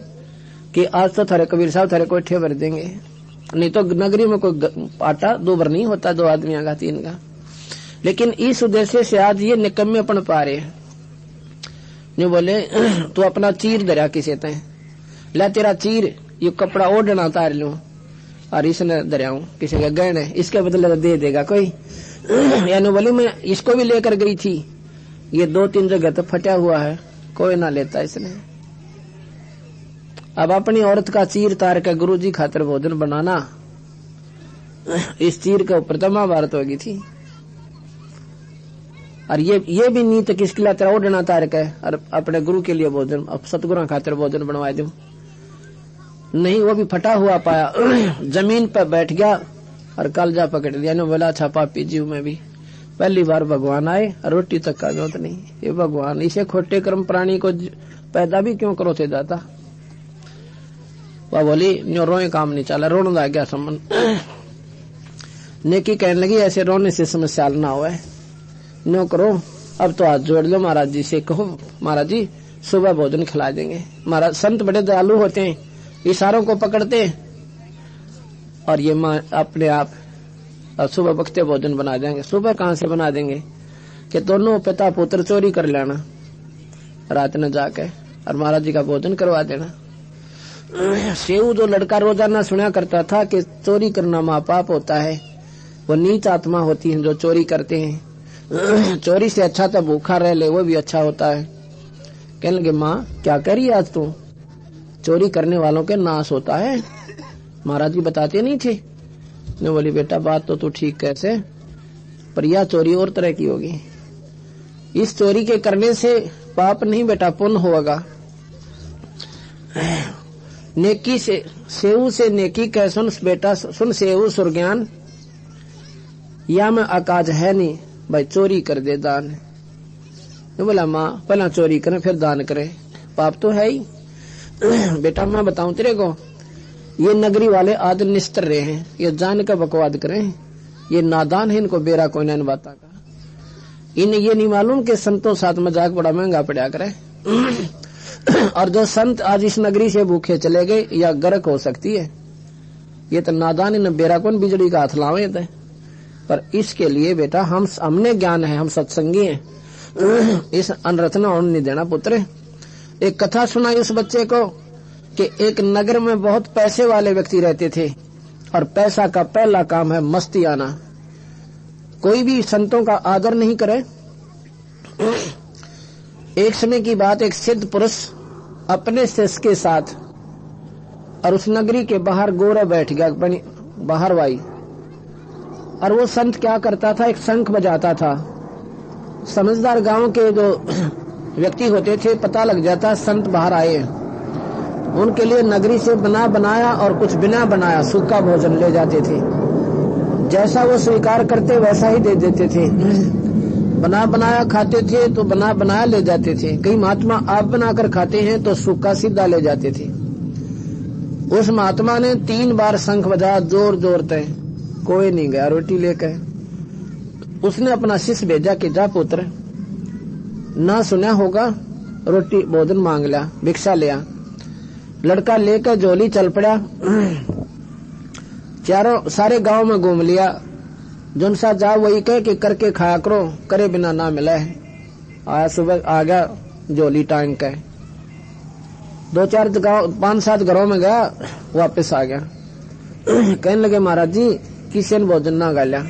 कि आज तो थारे कबीर साहब थारे कोठे भर देंगे, नहीं तो नगरी में कोई आटा 2 बार नहीं होता, 2 आदमियों का 3 का। लेकिन इस उद्देश्य से आज ये निकम्मे अपन पा रहे हैं। जो बोले तू अपना चीर दरिया किसे तय, ला तेरा चीर, ये कपड़ा ओढ़ना उतार लूं और इसने दरियाऊं किसी का गहने, इसके बदले तो दे देगा कोई। यानी बोली मैं इसको भी लेकर गई थी, ये 2-3 जगह तो फटा हुआ है, कोई ना लेता इसने। अब अपनी औरत का चीर तार का गुरुजी खातिर भोजन बनाना, इस चीर के ऊपर तो महाभारत होगी थी। और ये भी नीत किसके लिए, तेरा ओढ़ना तार का और अपने गुरु के लिए भोजन, अब सतगुरु खातिर भोजन बनवा दूं, नहीं वो भी फटा हुआ पाया। जमीन पर बैठ गया और कलजा पकड़ लिया। ने बोला अच्छा पापी जीव में भी पहली बार भगवान आए, रोटी तक का जोत नहीं। ये भगवान इसे खोटे कर्म प्राणी को पैदा भी क्यों करो थे दाता। वह बोली न्यो रोए काम नहीं चला, रोने लग गया समन। नेकी कहने लगी ऐसे रोने से समस्या ना हो, न्यो करो अब तो हाथ जोड़ लो महाराज जी से, कहो महाराज जी सुबह भोजन खिला देंगे। महाराज संत बड़े दयालु होते हैं, इशारों को पकड़ते हैं और ये अपने आप सुबह बखते भोजन बना देंगे। सुबह कहाँ से बना देंगे कि दोनों पिता पुत्र चोरी कर लेना रात में जाके और महाराज जी का भोजन करवा देना। सेऊ जो लड़का रोजाना सुना करता था कि चोरी करना माँ पाप होता है, वो नीच आत्मा होती है जो चोरी करते हैं। चोरी से अच्छा तो भूखा रह ले, वो भी अच्छा होता है। कहने लगे माँ क्या करी आज तू, चोरी करने वालों के नाश होता है, महाराज जी बताते नहीं थे। ने बोली बेटा बात तो तू ठीक कैसे, पर यह चोरी और तरह की होगी। इस चोरी के करने से पाप नहीं बेटा पुण्य होगा। नेकी से सेऊ से नेकी कह सुन बेटा, सुन सेऊ सुरज्ञान, या में अकाज है नहीं भाई चोरी कर दे दान। ने बोला माँ पहला चोरी करें फिर दान करें, पाप तो है ही। बेटा मैं बताऊं तेरे को, ये नगरी वाले आज निस्तर रहे हैं, ये जान का बकवाद करें, ये नादान है, इनको बेरा कोई नहीं बाता का। इन्हें ये नहीं मालूम कि संतों साथ मजाक बड़ा महंगा पड़ा करे। और जो संत आज इस नगरी से भूखे चले गए या गर्क हो सकती है, ये तो नादान, इन बेरा कौन बिजली का हाथ लावे थे। पर इसके लिए बेटा हमने ज्ञान है, हम सत्संगी हैं, इस अनरचना होने नहीं देना पुत्र। एक कथा सुनाई उस बच्चे को कि एक नगर में बहुत पैसे वाले व्यक्ति रहते थे और पैसा का पहला काम है मस्ती आना, कोई भी संतों का आदर नहीं करे। एक समय की बात, एक सिद्ध पुरुष अपने शिष्य के साथ और उस नगरी के बाहर गोरा बैठ गया, बाहर वाई, और वो संत क्या करता था, एक शंख बजाता था। समझदार गांव के जो व्यक्ति होते थे पता लग जाता संत बाहर आए, उनके लिए नगरी से बना बनाया और कुछ बिना बनाया सूखा भोजन ले जाते थे। जैसा वो स्वीकार करते वैसा ही दे देते थे। बना बनाया खाते थे तो बना बनाया ले जाते थे। कई महात्मा आप बनाकर खाते हैं तो सूखा सीधा ले जाते थे। उस महात्मा ने 3 बार शंख बजाया जोर जोर तय, कोई नहीं गया रोटी लेकर। उसने अपना शिष्य भेजा कि जा पुत्र, ना सुना होगा, रोटी भोजन मांग लिया, भिक्षा लिया। लड़का लेकर झोली चल पड़ा, चारों सारे गांव में घूम लिया। जोन सा जा वही कह कि करके खाया करो, करे बिना ना मिला है। आया सुबह आ गया झोली टांग के, 2-4 गाँव 5-7 घरों में गया, वापस आ गया। कहने लगे महाराज जी किसी ने भोजन ना गालिया।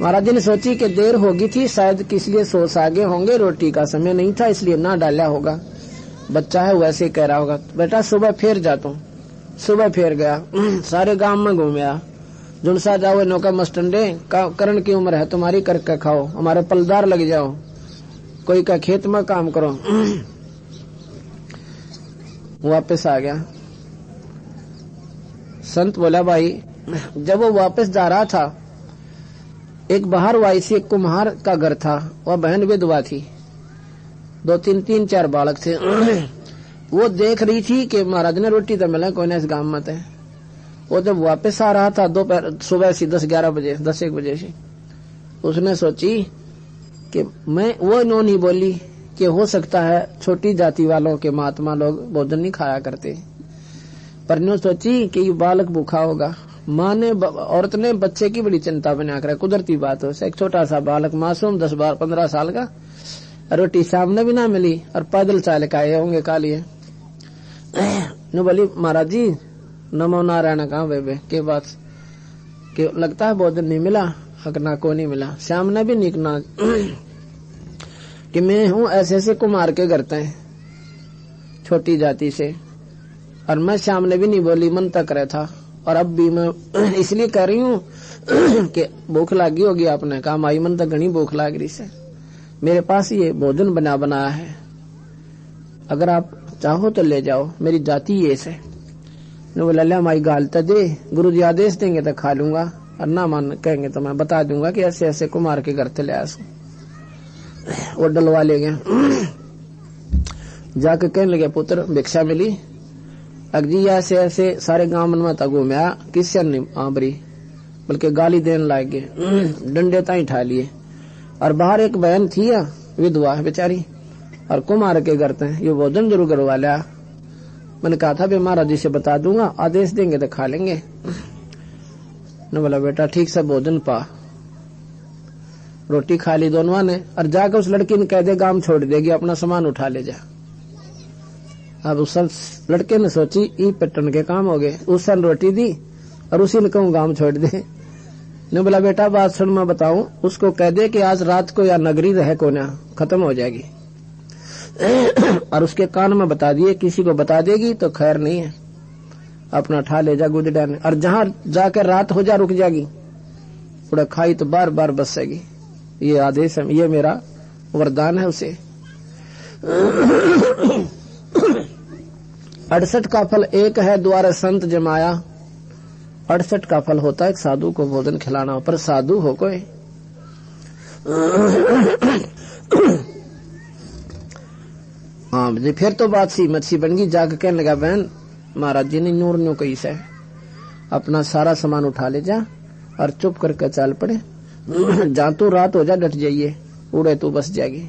महाराज जी ने सोची कि देर होगी थी, शायद किस लिए सोच आगे होंगे, रोटी का समय नहीं था इसलिए ना डाला होगा, बच्चा है वैसे कह रहा होगा। बेटा सुबह फिर जाता हूँ। सुबह फिर गया, सारे गांव में घूमया, जुनसा जाओ नौका मस्टंडे, करण की उम्र है तुम्हारी, करके खाओ, हमारे पलदार लग जाओ, कोई का खेत में काम करो। वापस आ गया। संत बोला भाई, जब वो वापस जा रहा था, एक बाहर वायसी एक कुम्हार का घर था, वह बहन विधवा थी, 2-3-4 बालक थे। वो देख रही थी कि महाराज ने रोटी तो मिला कोई ना इस गांव में थे। वो जब वापस आ रहा था दोपहर सुबह से 10-11 बजे 10-1 बजे से, उसने सोची कि मैं वो नो नहीं बोली कि हो सकता है छोटी जाति वालों के महात्मा लोग भोजन नहीं खाया करते, पर न्यू सोची कि ये बालक भूखा होगा। माँ ने औरत ने बच्चे की बड़ी चिंता बना कर, कुदरती बात हो, एक छोटा सा बालक मासूम 10-15 साल का, रोटी सामने भी ना मिली और पैदल चाल के आए होंगे कालिए। नु बोली महाराज जी नमो नारायण कहा बेबे के बात के लगता है भोजन नहीं मिला, हकना को नहीं मिला। श्याम ने भी निकना कि मैं हूँ ऐसे ऐसे कुमार के घर हैं छोटी जाति से, और मैं श्याम ने भी नहीं बोली, मन तक रहा था, और अब भी मैं इसलिए कह रही हूँ कि भूख लगी होगी। आपने कहा माई मन तक घनी भूख लग रही से, मेरे पास ये भोजन बनाया है, अगर आप चाहो तो ले जाओ, मेरी जाति ये से। बोला ले माई गाल तो दे, गुरु जी आदेश देंगे तो खा लूंगा, और ना मान कहेंगे तो मैं बता दूंगा कि ऐसे ऐसे कुमार के घर से ले आया। वो डलवा ले गया। जाके कहने लगे पुत्र भिक्षा मिली, अगजी ऐसे ऐसे सारे गांव में तक घूमया, किसी नहीं आबरी, बल्कि गाली देने लाग गए, डंडे ताई ठा लिए। और बाहर एक बहन थी विधवा बेचारी, और कुमार के घर थे, ये भोजन जरूर करवा लिया। मैंने कहा था महाराज जी से बता दूंगा, आदेश देंगे तो खा लेंगे। ने बोला बेटा ठीक से भोजन पा, रोटी खा ली दोनों ने, और जाकर उस लड़की ने कह दे गांव छोड़ देगी, अपना सामान उठा ले जा। अब उस लड़के ने सोची ई पट्टन के काम हो गए, उस सन रोटी दी और उसी ने कहूँ गांव छोड़ दे। ने बोला बेटा बात सुन मैं बताऊं, उसको कह दे कि आज रात को या नगरी रहे को ना खत्म हो जाएगी, और उसके कान में बता दिए, किसी को बता देगी तो खैर नहीं है, अपना ठा ले जा गुजरा ने, और जहां जाकर रात हो जा रुक जाएगी, थोड़ा खाई तो बार बार बसेगी। ये आदेश है, ये मेरा वरदान है उसे। 68 का फल एक है द्वार संत जमाया, 68 का फल होता है एक साधु को भोजन खिलाना, पर साधु हो कोई। हाँ जी, फिर तो बात सी मच्छी बन गई। जाकर कहने लगा बहन महाराज जी ने नूर न्यू कही से, अपना सारा सामान उठा ले जा और चुप करके चल पड़े, जहाँ तू रात हो जा डट जाइए, उड़े तू बस जाएगी,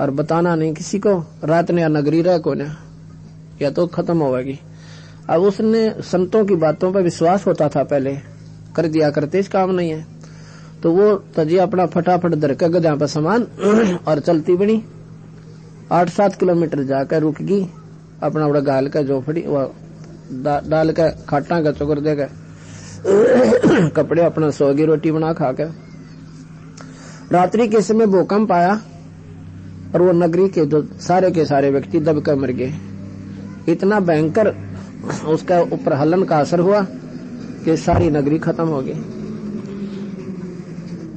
और बताना नहीं किसी को, रात ने या नगरी रह को ना, या तो खत्म होगी। अब उसने संतों की बातों पर विश्वास होता था, पहले कर दिया करते, इस काम नहीं है, तो वो तजी अपना फटाफट धर के गधा पर सामान और चलती बनी। 8-7 किलोमीटर जाकर रुक गई, अपना बड़ा गाल का जोफड़ी डाल के खाटा का चुकर दे के कपड़े अपना सोगी, रोटी बना खा के। रात्रि के समय भूकंप आया और वो नगरी के जो सारे के सारे व्यक्ति दब कर मर गए। इतना भयंकर उसका ऊपर हलन का असर हुआ कि सारी नगरी खत्म हो गई।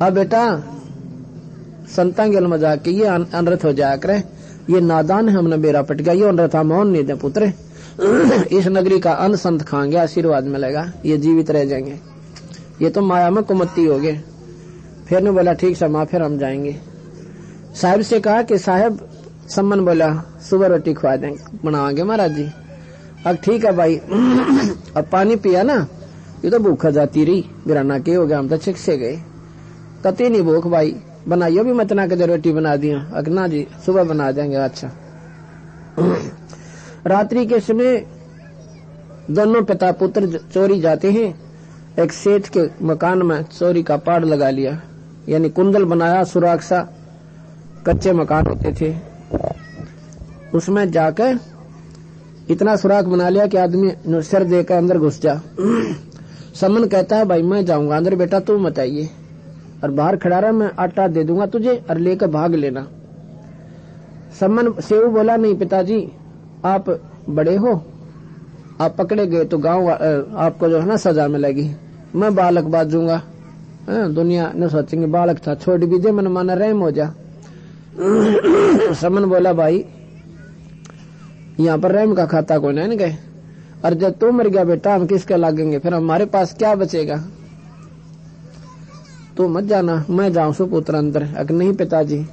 अब बेटा संता गेल मजाक के ये अनर्थ हो जाया करे, ये नादान है, हमने बेरा पट गया, ये अनर्था मोहन नहीं दे पुत्र, इस नगरी का अन्न संत खाएंगे, आशीर्वाद मिलेगा, ये जीवित रह जाएंगे, ये तो माया में कुमत्ती हो गए। फिर ने बोला ठीक है माँ, फिर हम जाएंगे। साहब से कहा कि साहब सम्मन बोला सुबह रोटी खवा देंगे, बनावांगे महाराज जी। अब ठीक है भाई। अब पानी पिया ना, ये तो भूखा जाती रही, बिराना के हो गया, हम तो छिक से गए, कती नहीं भूख भाई, बनाइयो भी मत ना के रोटी बना दिया। अगना जी सुबह बना देंगे। अच्छा। रात्रि के समय दोनों पिता पुत्र चोरी जाते हैं, एक सेठ के मकान में चोरी का पाड़ लगा लिया, यानी कुंडल बनाया, सुरक्षा, कच्चे मकान होते थे, उसमें जाकर इतना सुराख बना लिया कि आदमी सिर देकर अंदर घुस जा। समन कहता है भाई मैं जाऊंगा अंदर, बेटा तू मत आइए, और बाहर खड़ा रहा, मैं आटा दे दूंगा तुझे और लेकर भाग लेना। सम्मन सेऊ बोला नहीं पिताजी, आप बड़े हो, आप पकड़े गए तो गांव आपको जो है ना सजा मिलेगी, मैं बालक बाजूंगा। दुनिया न सोचेंगे बालक था, छोड़ दीजिए, मन माना रहम हो जा। सम्मन बोला भाई यहाँ पर रहम का खाता कोई नहीं गए, और जब तू मर गया बेटा हम किसके लागेंगे, फिर हमारे पास क्या बचेगा। तू मत जाना, मैं जाऊं सुपुत्र अंदर। अगर नहीं पिताजी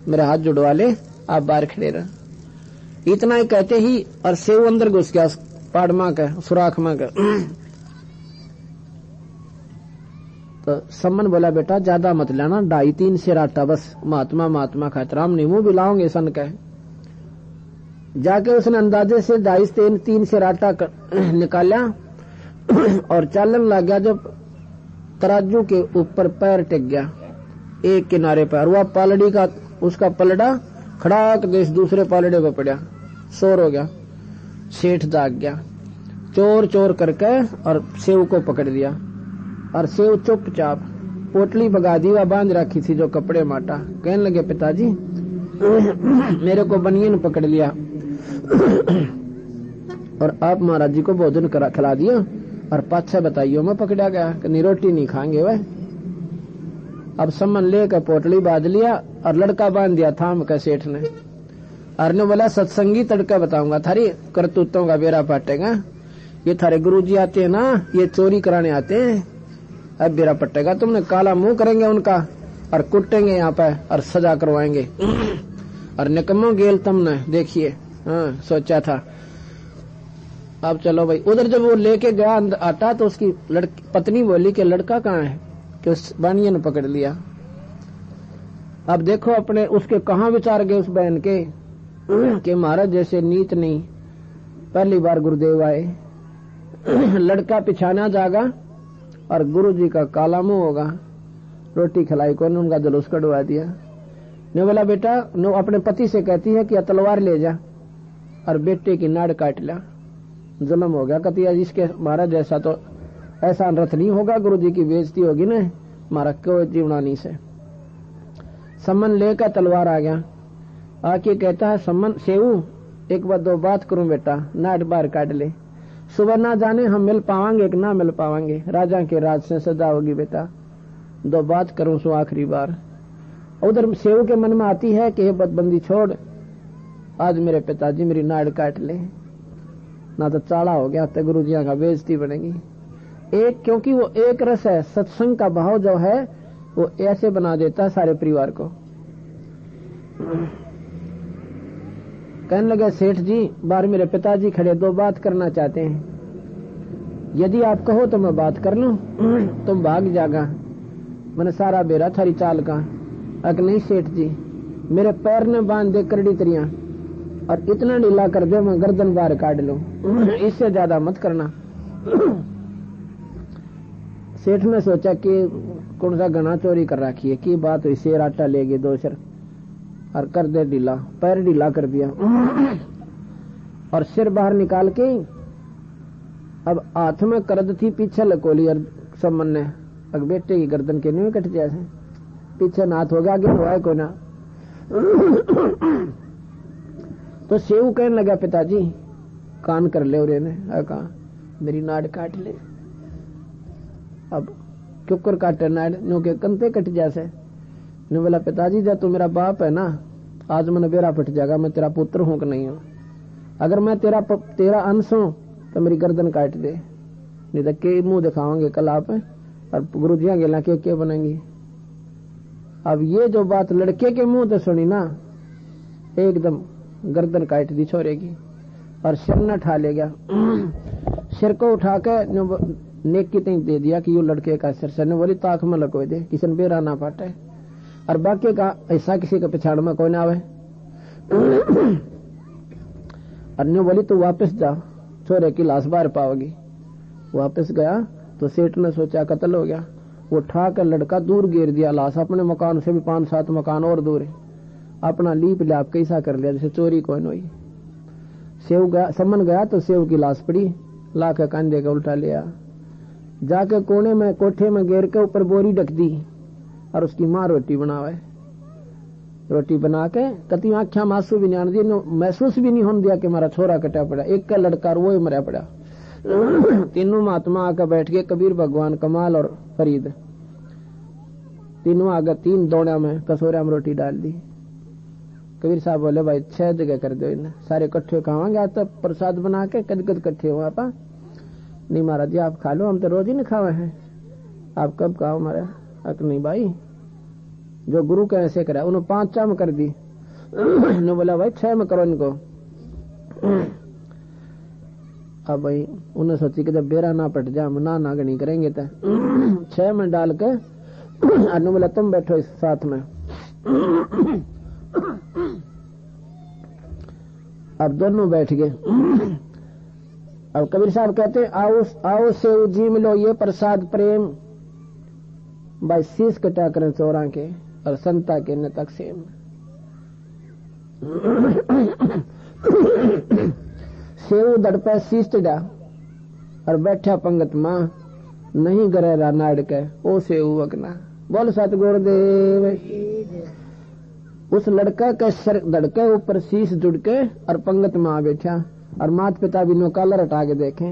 मेरे हाथ जुड़वा ले, आप बाहर खड़े रह। इतना ही कहते ही और सेव अंदर घुस गया पाड़मा के सुराख में के। तो सम्मन बोला बेटा ज्यादा मत लेना, 2.5-3 सेर आटा बस, महात्मा महात्मा खाता, हम नहीं मुंह भी लाओगे सन कह। जाके उसने अंदाजे से 2.5-3 सेर आटा निकाला और चालन लग गया। जब तराजू के ऊपर पैर टेक गया एक किनारे पर, वह पालड़ी का उसका पलड़ा खड़ाक देश दूसरे पालड़े पर पड़ा, शोर हो गया। सेठ जाग गया, चोर चोर करके और सेव को पकड़ दिया। और सेव चुपचाप पोटली भगा दी, वह बांध रखी थी जो कपड़े माटा। कहने लगे पिताजी मेरे को बनियन पकड़ लिया और आप महाराज जी को भोजन खिला दिया, और पाछा बताइयो मैं पकड़ा गया कि रोटी नहीं खाएंगे वह। अब सम्मन लेकर पोटली बांध लिया और लड़का बांध दिया थाम का सेठ ने। और ने बोला सत्संगी तड़का बताऊंगा, थारी करतूतों का बेरा पाटेगा। ये थारे गुरुजी आते हैं ना, ये चोरी कराने आते हैं, अब बेरा पटेगा। तुमने काला मुंह करेंगे उनका और कुटेंगे यहाँ पे और सजा करवाएंगे। और निकम्मो गेल तुमने, देखिए। हाँ सोचा था। अब चलो भाई, उधर जब वो लेके गया आटा तो उसकी पत्नी बोली कि लड़का कहाँ है, कि उस बानिया ने पकड़ लिया। अब देखो अपने उसके कहाँ विचार गए उस बहन के कि महाराज जैसे नीत नहीं, पहली बार गुरुदेव आए, लड़का पिछाना जागा और गुरुजी का काला मुंह होगा। रोटी खिलाई को उनका जुलूस कटवा दिया। ने बोला बेटा, नो अपने पति से कहती है कि तलवार ले जा और बेटे की नाड़ काट ला। जुल्म हो गया, कहती है इसके महाराज जैसा तो ऐसा रथ नहीं होगा, गुरुजी की बेइज्जती होगी ना, मारा कोई जीवना नहीं से। सम्मन लेकर तलवार आ गया, आके कहता है सम्मन सेऊ एक बार 2 बात करूं बेटा, नाड़ बाहर काट ले, सुबह ना जाने हम मिल पावांगे कि ना मिल पावांगे, राजा के राज से सजा होगी बेटा, 2 बात करूं सो आखिरी बार। उधर सेऊ के मन में आती है कि बदबंदी छोड़, आज मेरे पिताजी मेरी नाड़ काट ले, ना तो चाड़ा हो गया तो गुरुजिया का बेइज्जती बनेगी। एक क्योंकि वो एक रस है, सत्संग का भाव जो है वो ऐसे बना देता है सारे परिवार को। कहने लगे सेठ जी बाहर मेरे पिताजी खड़े, 2 बात करना चाहते हैं, यदि आप कहो तो मैं बात कर लूं, तुम भाग जागा, मैंने सारा बेरा थारी चाल का। अगर नहीं सेठ जी मेरे पैर ने बांध दे करड़ी तरिया और इतना ढीला कर दे मैं गर्दन बाहर काट लूं, इससे ज्यादा मत करना। सेठ ने सोचा कि कौन सा गना चोरी कर रखी है, की बात हुई, शेर आटा ले गए 2 शेर और कर दे ढीला, पैर ढीला कर दिया और सिर बाहर निकाल के अब हाथ में करद थी, पीछे लकोली और सम्मन ने अग बेटे की गर्दन के नहीं कट जैसे पीछे नाथ हो गया, आगे हुआ को ना। तो सेऊ कहने लगा पिताजी कान कर ले, और ने कहा मेरी नाड़ काट ले। अब क्यों काटे नाड़, नो के कंते कट जैसे। ने बोला पिताजी जब तू मेरा बाप है ना, आज मैंने बेरा फट जाएगा, मैं तेरा पुत्र हूं कि नहीं हूं, अगर मैं तेरा अंश हूं तो मेरी गर्दन काट दे, नहीं तो के मुंह दिखाओगे कल आप, और गुरुजियां गेला के बनेंगी। अब ये जो बात लड़के के मुंह से सुनी ना, एकदम गर्दन काट दी छोरे की और सिर न उठा ले गया। सिर को उठा के नेक की दे दिया कि यो लड़के का सिर से, ने बोली ताक में लको दे, किसी ने बेरा ना पाटे, और बाकी का ऐसा किसी का पिछाड़ में कोई ना आवे। और ने बोली तू वापस जा, छोरे की लाश बाहर पाओगी। वापस गया तो सेठ ने सोचा कत्ल हो गया, वो उठा कर लड़का दूर गिर दिया, लाश अपने मकान से भी 5-7 मकान और दूर है, अपना लीप लाप कैसा कर लिया जैसे चोरी कोई हुई। सेव गया, सम्मन गया तो सेव की लाश पड़ी, ला के कंधे का उल्टा लिया, जाके कोने में कोठे में घेर के ऊपर बोरी ढक दी और उसकी माँ रोटी बनावे। रोटी बना के कति आख्या मासू भी नहीं आने दी, महसूस भी नहीं होने दिया कि हमारा छोरा कटा पड़ा। एक का लड़का वो ही मरा पड़ा। तीनों महात्मा आकर बैठ गए, कबीर भगवान, कमाल और फरीद। तीनों आगे 3 दौड़िया में कसोरिया में रोटी डाल दी। कबीर साहब बोले भाई 6 जगह कर दो इन्हें, सारे इकट्ठे खावांगे। आज तो प्रसाद बना के कद कद इकट्ठे हुआ। आपा नहीं महाराज जी आप खा लो, हम तो रोज ही नहीं खावे हैं, आप कब खाओ हमारे। अक नहीं भाई, जो गुरु के ऐसे करा उन्होंने 5 में कर दी। ने बोला भाई 6 में करो इनको। अब भाई उन्हें सोची कि जब बेरा ना पट जाए हम ना गणी करेंगे तो 6 में डाल के अनु बोला तुम बैठो इस साथ में। अब दोनों बैठ गए। अब कबीर साहब कहते आओ आओ से जी मिलो ये प्रसाद प्रेम, भाई शीश कटा करें चौरा के और संता के न तकसीम। सेव दड़पे शीश चढ़ा और बैठा पंगत मां, नहीं गरेरा नाड़ के ओ सेव वगना। बोल सतगुरुदेव। उस लड़का के सर दड़के ऊपर शीश जुड़ के और पंगत मां बैठा और माता पिता भी नो कालर हटा के देखे,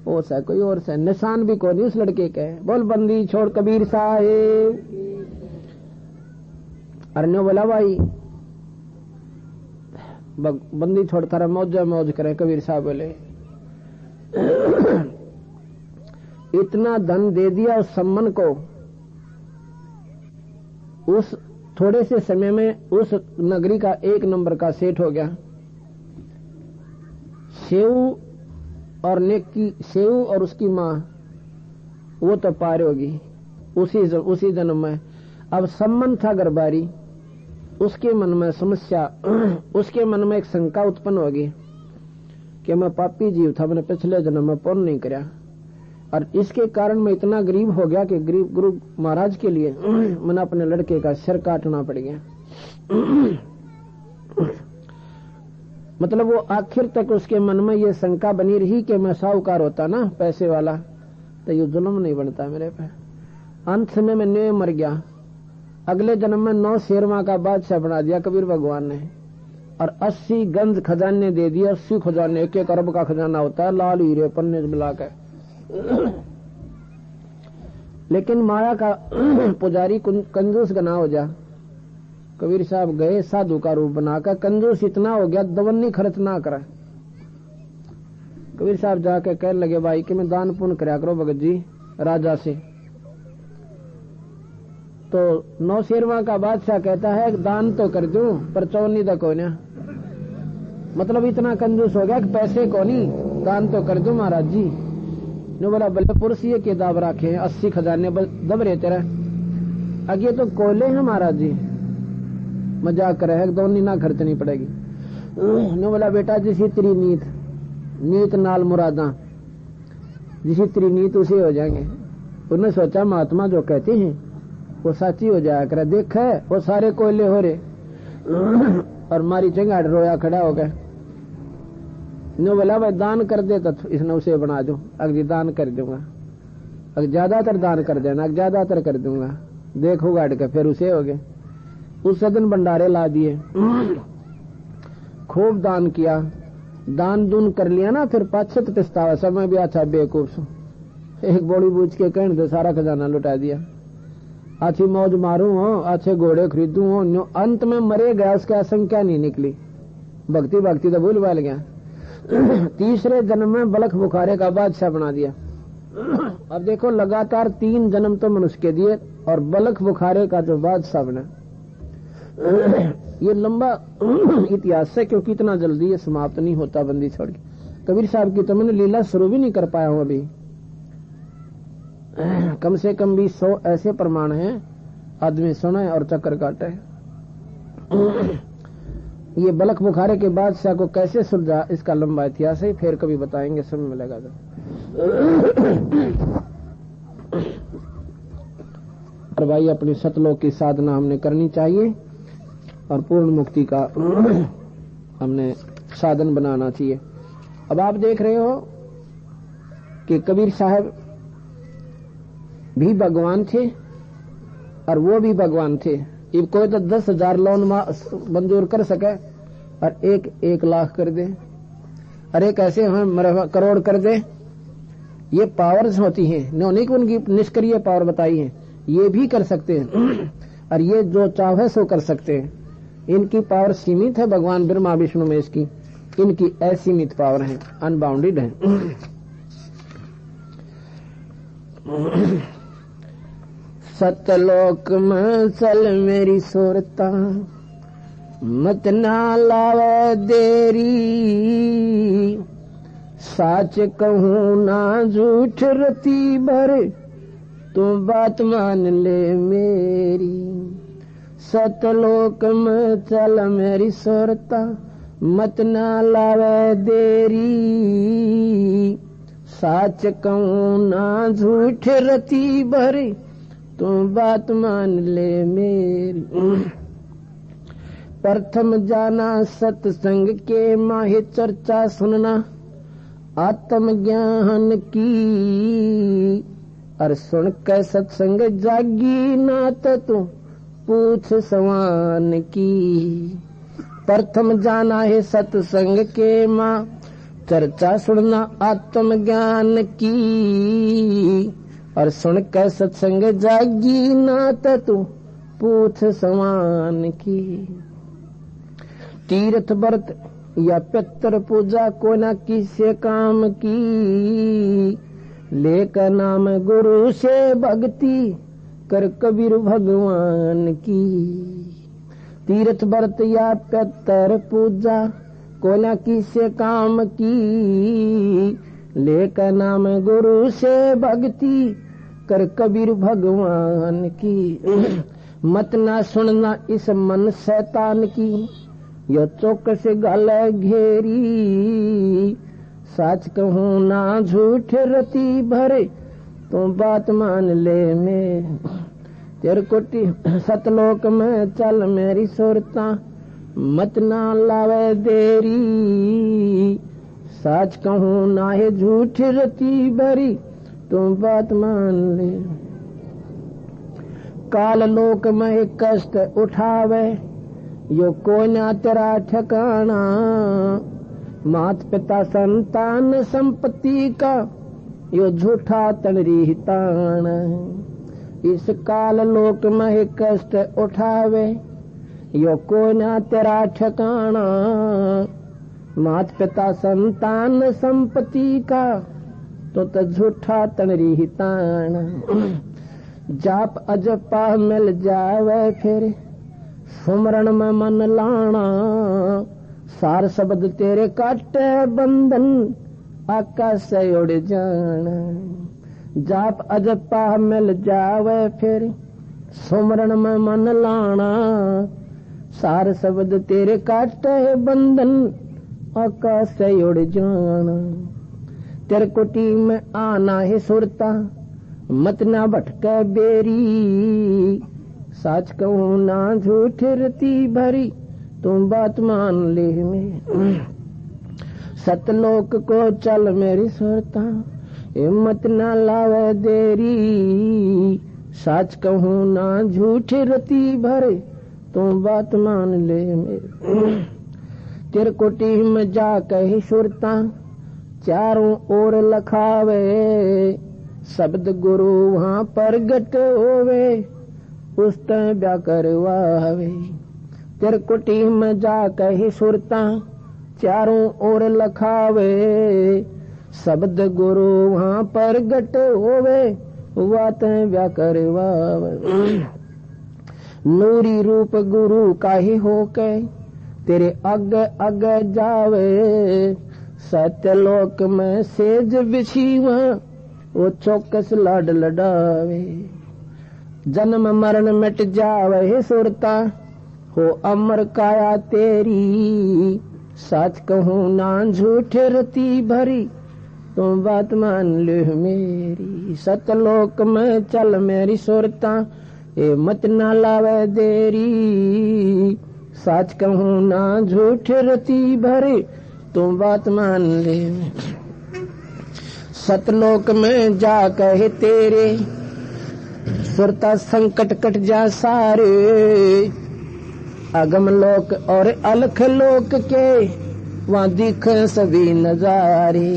ओ सा कोई और सा निशान भी कोई नहीं उस लड़के के। बोल बंदी छोड़ कबीर साहेब। अरे बोला भाई बंदी छोड़ तारा मौज मौज करे। कबीर साहब बोले इतना धन दे दिया उस सम्मन को, उस थोड़े से समय में उस नगरी का 1 नंबर का सेठ हो गया। सेव और उसकी माँ वो तो पार होगी उसी जन्म में। अब सम्मन था गरबारी, उसके मन में समस्या, उसके मन में एक शंका उत्पन्न होगी कि मैं पापी जीव था, मैंने पिछले जन्म में पुण्य नहीं किया और इसके कारण मैं इतना गरीब हो गया कि गरीब गुरु महाराज के लिए मैंने अपने लड़के का सिर काटना पड़ गया। मतलब वो आखिर तक उसके मन में ये शंका बनी रही कि मैं साहूकार होता ना पैसे वाला तो ये जुल्म नहीं बनता मेरे पे। अंत समय में 9 मर गया। अगले जन्म में 9 शेरवा का बादशाह बना दिया कबीर भगवान ने और 80 गंज खजाने दे दिए। 80 खजाने, 1 अरब का खजाना होता है, लाल हीरे पन्ने से मिला के। लेकिन माया का पुजारी कंजूस गना हो जा। कबीर साहब गए साधु का रूप बनाकर, कंजूस इतना हो गया दवन्नी खर्च ना करे। कबीर साहब जाके कहने लगे भाई कि मैं दान पुण्य कराया करो भगत जी राजा से। तो 9 शेरवा का बादशाह कहता है दान तो कर दूं पर चौनी दा को ना। मतलब इतना कंजूस हो गया कि पैसे को नहीं, दान तो कर दूं महाराज जी। ने बोला बल्ले पुरुष ये के दाब रखे 80 खजाने दब रहे तेरा, आगे तो कोयले हैं महाराज जी, मजाक करे है, दोनी ना खर्चनी पड़ेगी। ने बोला बेटा जिसी तेरी नीत नाल मुरादा, जिसी तेरी नीत उसे हो जाएंगे। उन्होंने सोचा महात्मा जो कहते हैं वो सच्ची हो जाया करे। देख है वो सारे कोयले हो रहे और मारी चंगाड़ रोया खड़ा हो गया। ने बोला भाई दान कर दे तो इसने उसे बना दो। अगर दान कर दूंगा, अगर ज्यादातर दान कर देना, ज्यादातर कर दूंगा, देखो गाड़ के फिर उसे हो गए। उस दिन भंडारे ला दिए, खूब दान किया। दान दून कर लिया ना, फिर पाछत पछतावा समय भी अच्छा बेवकूफ। एक बोली बूझ के कहने दे सारा खजाना लुटा दिया। अच्छी मौज मारू हो, अच्छे घोड़े खरीदू हो, अंत में मरे गया, उसकी आशंका नहीं निकली। भक्ति तो भूल भाल गया। तीसरे जन्म में बलख बुखारे का बादशाह बना दिया। अब देखो लगातार 3 जन्म तो मनुष्य के दिए और बलख बुखारे का जो बादशाह बना। ये लंबा इतिहास है क्योंकि इतना जल्दी ये समाप्त नहीं होता बंदी छोड़ के। कबीर साहब की तो मैंने लीला शुरू भी नहीं कर पाया हूं अभी। कम से कम भी 100 ऐसे प्रमाण हैं, आदमी सुने और चक्कर काटे। ये बलख बुखारे के बादशाह को कैसे सुलझा इसका लंबा इतिहास है, फिर कभी बताएंगे, समय मिलेगा तो। और भाई अपनी सतलोक की साधना हमने करनी चाहिए और पूर्ण मुक्ति का हमने साधन बनाना चाहिए। अब आप देख रहे हो कि कबीर साहब भी भगवान थे और वो भी भगवान थे। ये कोई तो 10,000 लोन मंजूर कर सके और 1 लाख कर दे, अरे कैसे हमें करोड़ कर दे। ये पावर्स होती हैं, उन्होंने उनकी निष्क्रिय पावर बताई है, ये भी कर सकते हैं और ये जो चाहे सो कर सकते हैं। इनकी पावर सीमित है, भगवान ब्रह्मा विष्णु में इसकी, इनकी असीमित पावर है, अनबाउंडेड है। सतलोक में चल मेरी सुरता, मत ना लावे देरी, साच कहूँ ना झूठ रती भर, तू बात मान ले मेरी। सतलोक में चल मेरी सुरता, मत ना लावे देरी, साच कहूँ ना झूठ रती भर, तू बात मान ले मेरी। प्रथम जाना सत्संग के माहे चर्चा सुनना, आत्म ज्ञान की और सुन के सत्संग जागी ना तो तू पूछ सवान की। प्रथम जाना है सत्संग के माँ चर्चा सुनना आत्म ज्ञान की, और सुन के सत्संग जागी ना तो तू पूछ सवान की। तीर्थ व्रत या पितर पूजा को न किसे काम की, लेकर नाम गुरु से भक्ति कर कबीर भगवान की। तीर्थ व्रत या पितर पूजा को न किसे काम की, लेकर नाम गुरु से भक्ति कर कबीर भगवान की। मत ना सुनना इस मन शैतान की, यो चौकस गल घेरी, साच कहूँ ना झूठ रती भरे, तू बात मान ले में। तेरे कोटि सतलोक में चल मेरी सुरता, मत ना लावे देरी, साच कहूँ ना है झूठ रती भरी, तू बात मान ले। काल लोक में कष्ट उठावे, यो कोई ना तेरा ठिकाना, मात पिता संतान संपत्ति का यो झूठा तनरी तान। इस काल लोक में कष्ट उठावे, यो कोई ना तेरा ठिकाना, मात पिता संतान संपत्ति का तो झूठा तनरी तान। जाप अजपा मिल जावे फिर, सुमरण में मन लाना, सार शब्द तेरे काटे बंधन, आकाश से उड़ जाना। जाप अजपा मिल जावे फिर, सुमरण में मन लाना, सार शब्द तेरे काटे बंधन, आकाश से उड़ जाना। तेरे कुटी में आना है सुरता, मत ना भटके बेरी, साच कहूँ ना झूठ रती भरी, तुम बात मान ले में। सतलोक को चल मेरी सुरता, हिम्मत ना लावे देरी, साच कहूँ ना झूठ रती भरे, तुम बात मान ले में। तेरे कोटि में जा कही सुरता, चारों ओर लखावे, शब्द गुरु वहाँ प्रगट होवे, उस ब्या करवावे। तेरे कुटी में जा कही सुरता, चारों ओर लखावे, शब्द गुरु वहाँ प्रगट होवे, वात ब्या करवावे। नूरी रूप गुरु काहे होके तेरे आगे आगे जावे, सत्यलोक में सेज बिछीवा, वो चौकस लाड लडावे। जन्म मरण मिट जावे सुरता, हो अमर काया तेरी, सच कहूँ ना झूठ रती भरी, तुम बात मान ले मेरी। सतलोक में चल मेरी सुरता, ए मत ना लावे देरी, सच कहूँ ना झूठ रती भरी, तुम बात मान ले। सतलोक में जा कहे तेरे सुरता संकट कट जा सारे, अगम लोक और अलख लोक के वहाँ दिखे सभी नजारे।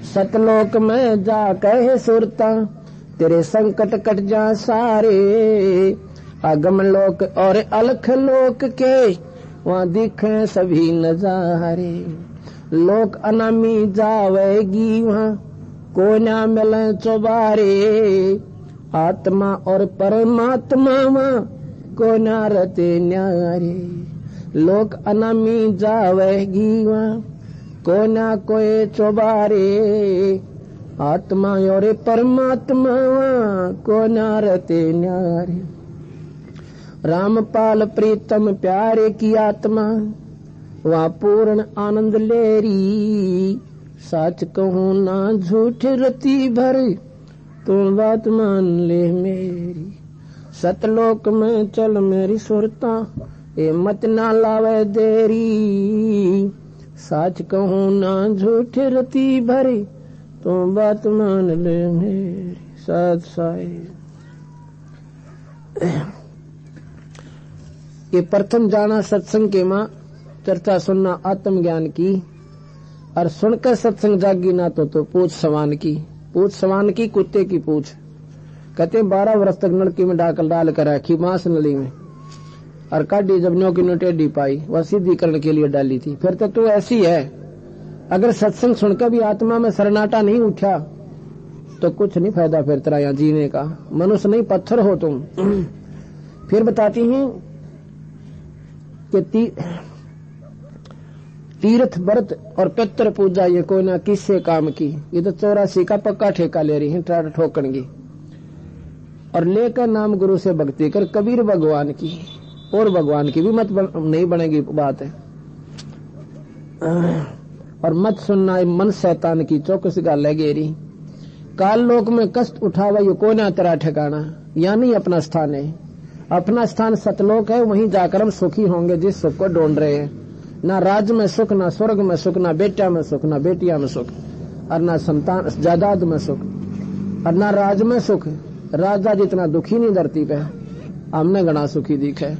सतलोक में जा कहे सुरता तेरे संकट कट जा सारे, अगम लोक और अलख लोक के वहाँ दिखे सभी नजारे। लोक अनामी जावेगी वहाँ को ना मिले चौबारे, आत्मा और परमात्मा वहाँ को ना रहते न्यारे। लोक अनामी जावेगी वहाँ को ना कोई चौबारे, आत्मा और परमात्मा वहाँ को ना रहते न्यारे। रामपाल प्रीतम प्यारे की आत्मा वहाँ पूर्ण आनंद लेरी, सच कहूँ ना झूठ रती भर तुम बात मान ले मेरी। सतलोक में चल मेरी सुरता ए मत ना लावे देरी, सच कहूँ ना झूठ रती भरी तुम बात मान ले मेरी। सत साई। ये प्रथम जाना सत्संग के माँ चर्चा सुनना आत्मज्ञान की, और सुनकर सत्संग जागी ना तो पूछ सवान की। पूछ सवान की कुत्ते की पूछ। कहते 12 वर्ष तक नलकी में डाल कर रखी मांस नली में, और काटी जब न्यो की नो टेढ़ी पाई, वह सीधी करने के लिए डाली थी। फिर तो तू ऐसी है, अगर सत्संग सुनकर भी आत्मा में सरनाटा नहीं उठा तो कुछ नहीं फायदा फिर तेरा यहाँ जीने का। मनुष्य नहीं पत्थर हो तुम। फिर बताती हैं कि तीर्थ व्रत और पितृ पूजा ये कोई ना किससे काम की। ये तो 84 का पक्का ठेका ले रही है ट्राट ठोकन की, और लेकर नाम गुरु से भक्ति कर कबीर भगवान की और भगवान की भी मत नहीं बनेगी बात है। और मत सुनना मन शैतान की चौकस गाल गेरी। काल लोक में कष्ट उठावा ये कोई ना तेरा ठिकाना, या नहीं अपना स्थान है। अपना स्थान सतलोक है, वहीं जाकर हम सुखी होंगे जिस सुख को ढूंढ रहे हैं। ना राज में सुख, ना स्वर्ग में सुख, ना बेटा में सुख, ना बेटिया में सुख, और ना संतान जायदाद में सुख, और ना राज में सुख। राजा जितना दुखी नहीं धरती पे, हमने घना सुखी दिखे।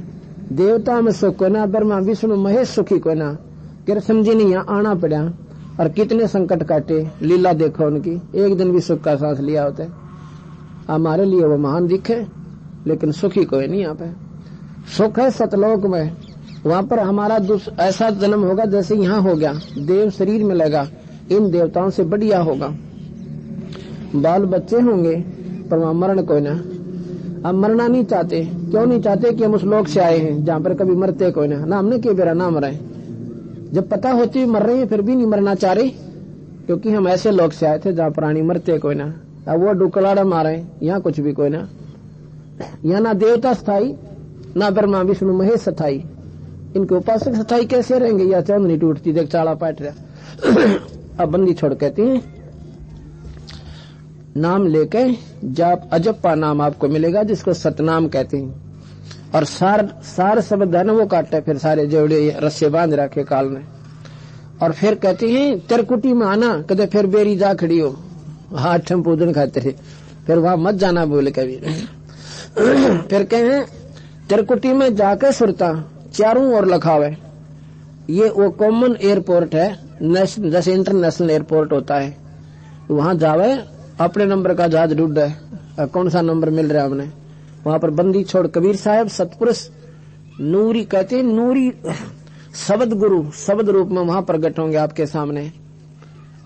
देवता में सुख को ना, ब्रह्मा विष्णु महेश सुखी को ना। कृष्ण जी ने यहाँ आना पड़ा और कितने संकट काटे, लीला देखो उनकी। एक दिन भी सुख का सांस लिया होता। हमारे लिए वो महान दिखे, लेकिन सुखी कोई नहीं। यहाँ पे सुख है सतलोक में, वहां पर हमारा ऐसा जन्म होगा जैसे यहाँ हो गया, देव शरीर मिलेगा, इन देवताओं से बढ़िया होगा। बाल बच्चे होंगे पर वहां मरण कोई ना। हम मरना नहीं चाहते। क्यों नहीं चाहते? कि हम उस लोक से आए हैं जहाँ पर कभी मरते कोई ना। हमने के बेरा ना मरे, जब पता होती है मर रहे हैं फिर भी नहीं मरना चाह रहे, क्योंकि हम ऐसे लोग से आए थे जहाँ प्राणी मरते कोई ना। अब वो डुकलाड़ा मारे, यहाँ कुछ भी कोई ना। यहाँ ना देवता स्थाई, ना ब्रह्मा विष्णु महेश स्थाई। इनके उपासक स्थाई कैसे रहेंगे? या चंद नहीं टूटती, देख चाड़ा पाट रहा। अब बंदी छोड़ कहती है नाम लेके जाप अजप्पा नाम आपको मिलेगा, जिसको सतनाम कहते हैं। और सार सब धन वो काटे, फिर सारे जोड़े रस्से बांध रखे काल ने। और फिर कहते हैं तिरकुटी में आना, कहते फिर बेरी जा खड़ी हो, हाथ ठम पूजन खाते थे, फिर वहां मत जाना बोले कभी। फिर कहे तिरकुटी में जाकर सुरता चारों ओर लखावे। ये वो कॉमन एयरपोर्ट है, जैसे इंटरनेशनल एयरपोर्ट होता है। वहां जावे, अपने नंबर का जहाज ढूंढे, कौन सा नंबर मिल रहा है हमने। वहां पर बंदी छोड़ कबीर साहब सतपुरुष नूरी कहते हैं, नूरी शब्द गुरु शब्द रूप में वहां प्रकट होंगे आपके सामने।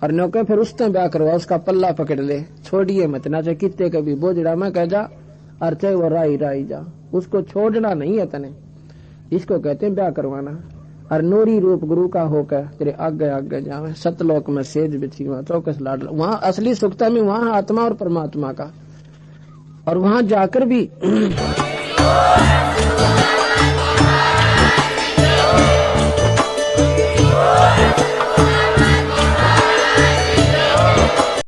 और नौके फिर उसने ब्याह करवा, उसका पल्ला पकड़ ले, छोड़िए मत ना, चाहे कितने कभी बोझड़ा में कह जा, और चाहे वो राई राई जा, उसको छोड़ना नहीं है तने। इसको कहते हैं ब्याह करवाना। और नूरी रूप गुरु का होकर तेरे आगे आगे जावे, सतलोक में सेज बिछी वहां चौकस लाड। वहां असली सुखता में वहां आत्मा और परमात्मा का। और वहां जाकर भी